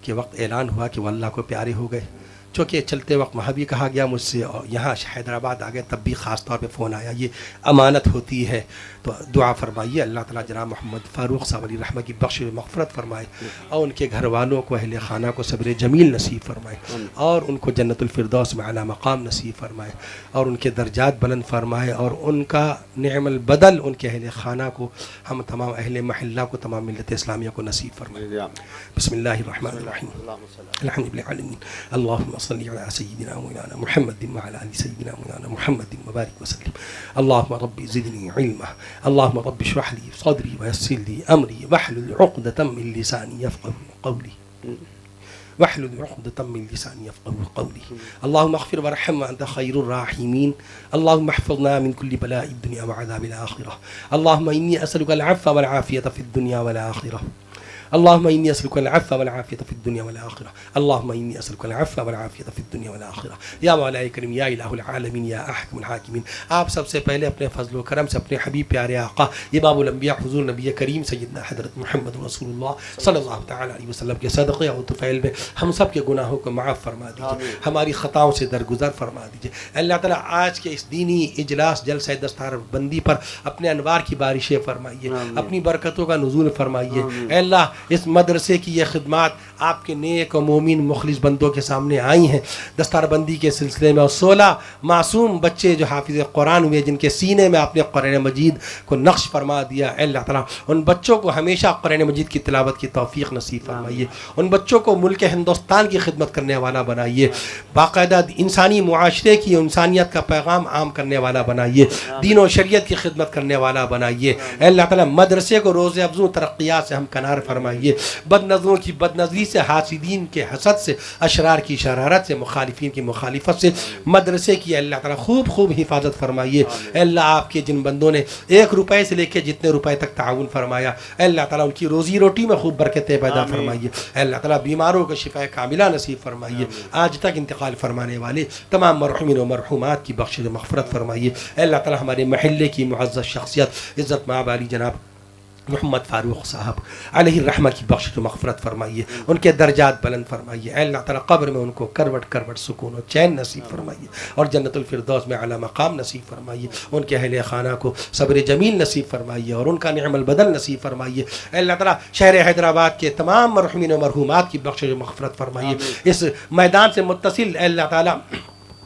के वक्त ऐलान हुआ कि वो अल्लाह को प्यारे हो गए। चूँकि चलते वक्त वहाँ भी कहा गया मुझसे, और यहाँ हैदराबाद आ गए तब भी ख़ास तौर पे फ़ोन आया, ये अमानत होती है तो दुआ फरमाइए अल्लाह ताला जनाब मोहम्मद फ़ारूक साहब अली रहमत की बख्श मग़फ़रत फरमाए और उनके घर वालों को अहले खाना को सब्र जमील नसीब फरमाए और उनको जन्नतुल फ़िरदौस में आला मकाम नसीब फरमाए और उनके दर्जात बुलंद फरमाए और उनका नेअमल बदल उनके अहले खाना को, हम तमाम अहले महल्ला को, तमाम मिल्लत इस्लामिया को नसीब फरमाए। बिस्मिल्लाहिर्रहमानिर्रहीम अल्हम्दुलिल्लाह आलमीन अल्लाहुम्मा सल्लि अला सय्यिदिना मौलाना मुहम्मदिन व अला आलि सय्यिदिना मौलाना मुहम्मदिन व बारिक व सल्लिम। अल्लाहुम्मा रब्बी ज़िदनी इल्मा अल्लाहुम्मा रब्बि इश्रह ली सदरी व यस्सिर ली अमरी वहलुल उक़दतम मिन लिसानी यफ़क़हू क़ौली वहलुल उक़दतम मिन लिसानी यफ़क़हू क़ौली। अल्लाहुम्मा अग़फ़िर वरहम व अंत ख़ैरुर राहिमीन। अल्लाहुम्मा अहफ़िज़ना मिन कुल्लि बलाइद दुनिया व अज़ाबिल आख़िरह। अल्लाहुम्मा इन्नी असअलुकल अफ़्व वल आफ़ियत फ़िद दुनिया वल आख़िरह। अल्लाहुम्मा इन्नी असअलुकल अफ़्व वल आफ़ियत फ़िद दुनिया वल आख़िरह। अल्लाहुम्मा इन्नी असअलुकल अफ़्व वल आफ़ियत फ़िद दुनिया वल आख़िरह। या मौलाए करीम या इलाहुल आलमीन या अहकमुल हाकिमीन। आप सबसे पहले अपने फज़ल व करम से अपने हबीब प्यारे आका इमामुल अंबिया हुज़ूर नबी करीम सय्यदना हज़रत मुहम्मद रसूलुल्लाह सल्लल्लाहु तआला अलैहि वसल्लम के सदक़े और तुफ़ैल में हम सब के गुनाहों को माफ़ फरमा दीजिए, हमारी ख़ताओं से दरगुज़र फरमा दीजिए। अल्लाह ताला आज के इस दीनी इजलास जलसा दस्तार बंदी पर अपने अनवार की बारिशें फरमाइए, अपनी बरकतों का नुज़ूल फरमाइए। अल्लाह इस मदरसे की ये खिदमात आपके नेक और मोमिन मुखलिस बंदों के सामने आई हैं दस्तारबंदी के सिलसिले में, और 16 मासूम बच्चे जो हाफिज़ कुरान हुए जिनके सीने में आपने कुरान मजीद को नक्श फरमा दिया, अल्लाह ताला उन बच्चों को हमेशा कुरान मजीद की तिलावत की तौफीक नसीब फरमाइए, उन बच्चों को मुल्क हिंदुस्तान की खिदमत करने वाला बनाइए, बाकायदा इंसानी मुआशरे की इंसानियत का पैगाम आम करने वाला बनाइए, दीन और शरीयत की खिदमत करने वाला बनाइए। अल्लाह ताला मदरसे को रोज़ अफ़ज़ू तरक्कियात से हम कनार फरमाइए, बदनज़रों की बदनज़री से, हासिदीन के हसद से, अशरार की शरारत से, मुखालिफिन की मुखालिफत से मदरसे की अल्लाह ताला खूब खूब हिफाजत फरमाइए। अल्लाह आपके जिन बंदों ने 1 रुपये से लेकर जितने रुपए तक ताउन फरमाया, अल्लाह ताला उनकी रोज़ी रोटी में खूब बरकतें पैदा फरमाइए। अल्लाह ताला बीमारों को शिफा कामिला नसीब फरमाइए। आज तक इंतकाल फरमाने वाले तमाम मरहुमीन व मरहुमात की बख्शिश मग़फ़रत फरमाइए। अल्लाह ताला हमारे महल्ले की मुअज़्ज़ज़ शख्सियत इज़्ज़त माब वाली जनाब मोहम्मद फ़ारूक साहब अलैहि रहमत की बख्शिश मग़फ़रत फरमाइए, उनके दर्जात बुलंद फरमाइए। अल्लाह ताला कब्र में उनको करवट करवट सुकून और चैन नसीब फरमाइए और जन्नतुल फ़िरदौस में आला मकाम नसीब फरमाइए। उनके अहले खाना को सब्र जमील नसीब फरमाइए और उनका नेअमल बदल नसीब फरमाइए। अल्लाह ताला शहर हैदराबाद के तमाम मरहुमीन व मरहुमात की बख्शिश मग़फ़रत फरमाइए। इस मैदान से मुत्तसिल अल्लाह ताला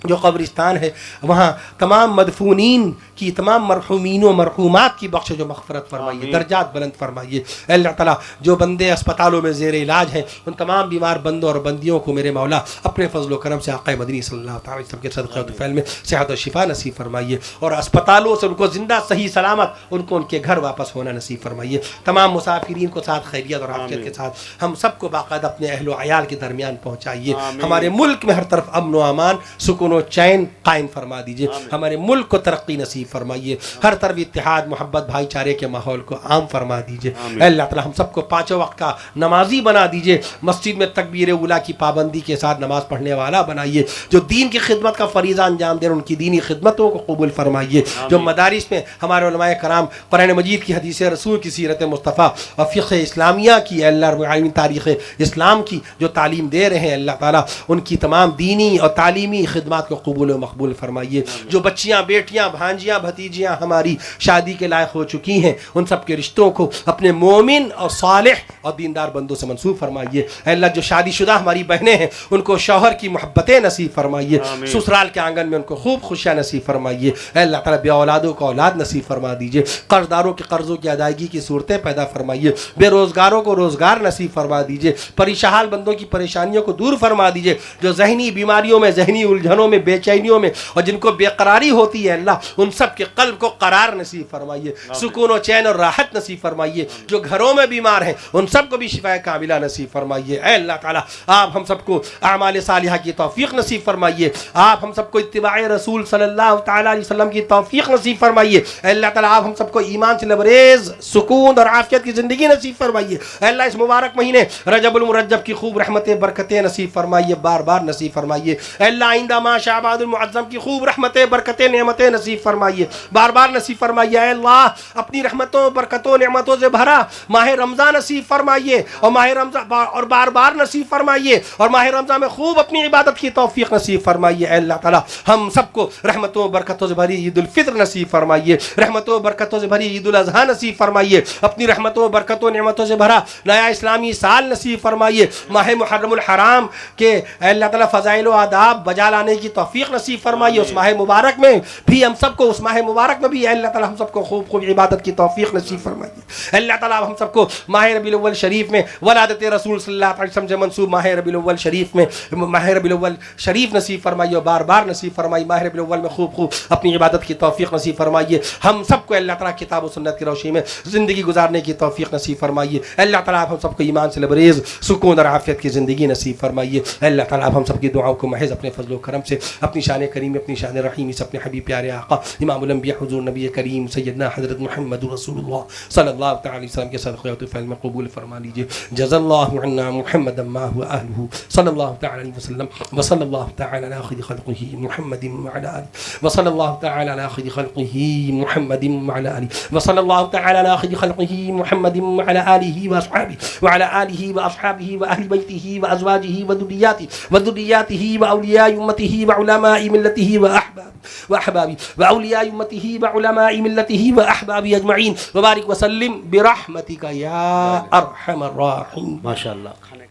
जो कब्रिस्तान है वहाँ तमाम मदफूनीन की, तमाम मरहुमीन व मरहुमात की बख्शिश व मग़फ़रत फरमाइए, दर्जात बुलंद फरमाइए। अल्लाह ताला जो बंदे अस्पतालों में ज़ेर इलाज हैं उन तमाम बीमार बंदों और बंदियों को मेरे मौला अपने फजल व करम से आक़ा मदनी सल्लल्लाहु अलैहि वसल्लम के सदक़े और तुफ़ैल में सेहत और शिफा नसीब फरमाइए और अस्पतालों से उनको ज़िंदा सही सलामत उनको उनके घर वापस होना नसीब फरमाइए। तमाम मुसाफिरीन को साथ खैरियत और आफ़ियत के साथ हम सबको बाकायदा अपने अहल व अयाल के दरमियान पहुँचाइए। हमारे मुल्क में हर तरफ अमन व अमान, सुकून व चैन कायम फरमा दीजिए। हमारे मुल्क को तरक्की नसीब फरमाइए, हर तरफ इत्तेहाद मोहब्बत भाईचारे के माहौल को आम फरमा दीजिए। अल्लाह ताला हम सबको 5 वक्त का नमाजी बना दीजिए, मस्जिद में तकबीर उला की पाबंदी के साथ नमाज पढ़ने वाला बनाइए, जो दीन की खिदमत का फरीज़ा अंजाम दे उनकी दीनी खिदमतों को कबूल फरमाइए, जो मदारिस में हमारे उलमाए कराम कुरान मजीद की, हदीस रसूल की, सीरत मुस्तफ़ा और फ़िक़्ह इस्लामिया की, अल्लाह रब्बुल आलमीन तारीख़ इस्लाम की जो तालीम दे रहे हैं, अल्लाह ताला उनकी तमाम दीनी और तालीमी खिदमत को कबूल व मकबूल फरमाइए। जो बच्चियाँ, बेटियाँ, भांजियाँ, भतीजियाँ हमारी शादी के लायक हो चुकी हैं उन सब के रिश्तों को अपने मोमिन और सालिह और दीनदार बंदों से मंसूब फरमाइए। अल्लाह जो शादीशुदा हमारी बहनें हैं उनको शौहर की मोहब्बतें नसीब फरमाइए, ससुराल के आंगन में उनको खूब खुशियाँ नसीब फरमाइए। अल्लाह ताला बे औलादों को औलाद नसीब फरमा दीजिए, कर्जदारों के कर्ज़ों की अदायगी की सूरतें पैदा फरमाइए, बेरोज़गारों को रोज़गार नसीब फरमा दीजिए, परेशान बंदों की परेशानियों को दूर फरमा दीजिए, जो ज़हनी बीमारियों में, ज़हनी उलझनों में, बेचैनियों में और जिनको बेकरारी होती है अल्लाह उन सब के कल्ब को करार नसीब फरमाइए, सुकून और चैन और राहत नसीब फरमाइए। जो घरों में बीमार हैं उन सबको भी शिफा कामिला नसीब फरमाइए। ऐ अल्लाह ताला आप हम सबको आमाल सालिहा की तौफीक नसीब फरमाइए, आप हम सबको इत्तिबाए रसूल सल्लल्लाहु तआला अलैहि वसल्लम की तौफीक नसीब फरमाइए। अल्लाह ताला आप हम सबको ईमान से लबरेज सुकून और आफियत की ज़िंदगी नसीब फरमाइए। अल्लाह इस मुबारक महीने रजबुल मुरज्जब की खूब रहमतें बरकतें नसीब फरमाइए, बार बार नसीब फरमाइए। अल्लाह आइंदा माह ماہ شعبان المعظم کی خوب رحمتیں برکتیں نعمتیں نصیب فرمائیے، بار بار نصیب فرمائیے۔ اے اللہ اپنی رحمتوں برکتوں نعمتوں سے بھرا ماہ رمضان نصیب فرمائیے، اور ماہ رمضان اور بار بار نصیب فرمائیے، اور ماہ رمضان میں خوب اپنی عبادت کی توفیق نصیب فرمائیے۔ اے اللہ تعالیٰ ہم سب کو رحمتوں برکتوں سے بھری عید الفطر نصیب فرمائیے، رحمتوں برکتوں سے بھری عید الاضحیٰ نصیب فرمائیے، اپنی رحمتوں برکتوں نعمتوں سے بھرا نیا اسلامی سال نصیب فرمائیے، ماہ محرم الحرام کے اے اللہ تعالیٰ فضائل و آداب بجا لانے کی توفیق نصیب فرمائیے۔ اس ماہ مبارک میں بھی ہم سب کو، اس ماہ مبارک میں بھی اے اللہ تعالیٰ ہم سب کو خوب خوب عبادت کی توفیق نصیب فرمائیے۔ اے اللہ تعالیٰ ہم سب کو ماہ ربیع الاول شریف میں ولادت رسول صلی اللہ علیہ وسلم سے منسوب ماہ ربیع الاول شریف میں ماہ ربیع الاول شریف نصیب فرمائیے، اور بار بار نصیب فرمائیے۔ ماہ ربیع الاول میں خوب خوب اپنی عبادت کی توفیق نصیب فرمائیے۔ ہم سب کو اللہ تعالیٰ کتاب و سنت کی روشنی میں زندگی گزارنے کی توفیق نصیب فرمائیے۔ اللہ تعالیٰ آپ ہم سب کو ایمان سے لبریز سکون اور عافیت کی زندگی نصیب فرمائیے۔ اللہ تعالیٰ آپ ہم سب کی دعاؤں کو محض اپنے فضل و کرم سے اپنی شان کریم اپنی شان رحیمی سے اپنے حبیب پیارے آقا امام الانبیاء حضور نبی کریم سیدنا حضرت محمد رسول اللہ صلی اللہ تعالی علیہ وسلم کے صدقے و طفیل میں قبول فرما لیجیے۔ جزا اللہ عنا محمد ما هو اہلہ صلی اللہ تعالی علیہ وسلم وصلی اللہ تعالی علی خیر خلقہ محمد وعلی آلہ وصلی اللہ تعالی علی خیر خلقہ محمد وعلی آلہ وصلی اللہ تعالی علی خیر خلقہ محمد وعلی آلہ واصحابہ وعلی آلہ واصحابہ واہل بیتہ وازواجہ وذریاتہ واولیاء امتہ وعلماء ملتہ واحبابہ واولیاء امتہ وعلماء ملتہ واحبابہ اجمعین وبارک وسلم برحمتک یا ارحم الراحمین۔ ماشاء اللہ۔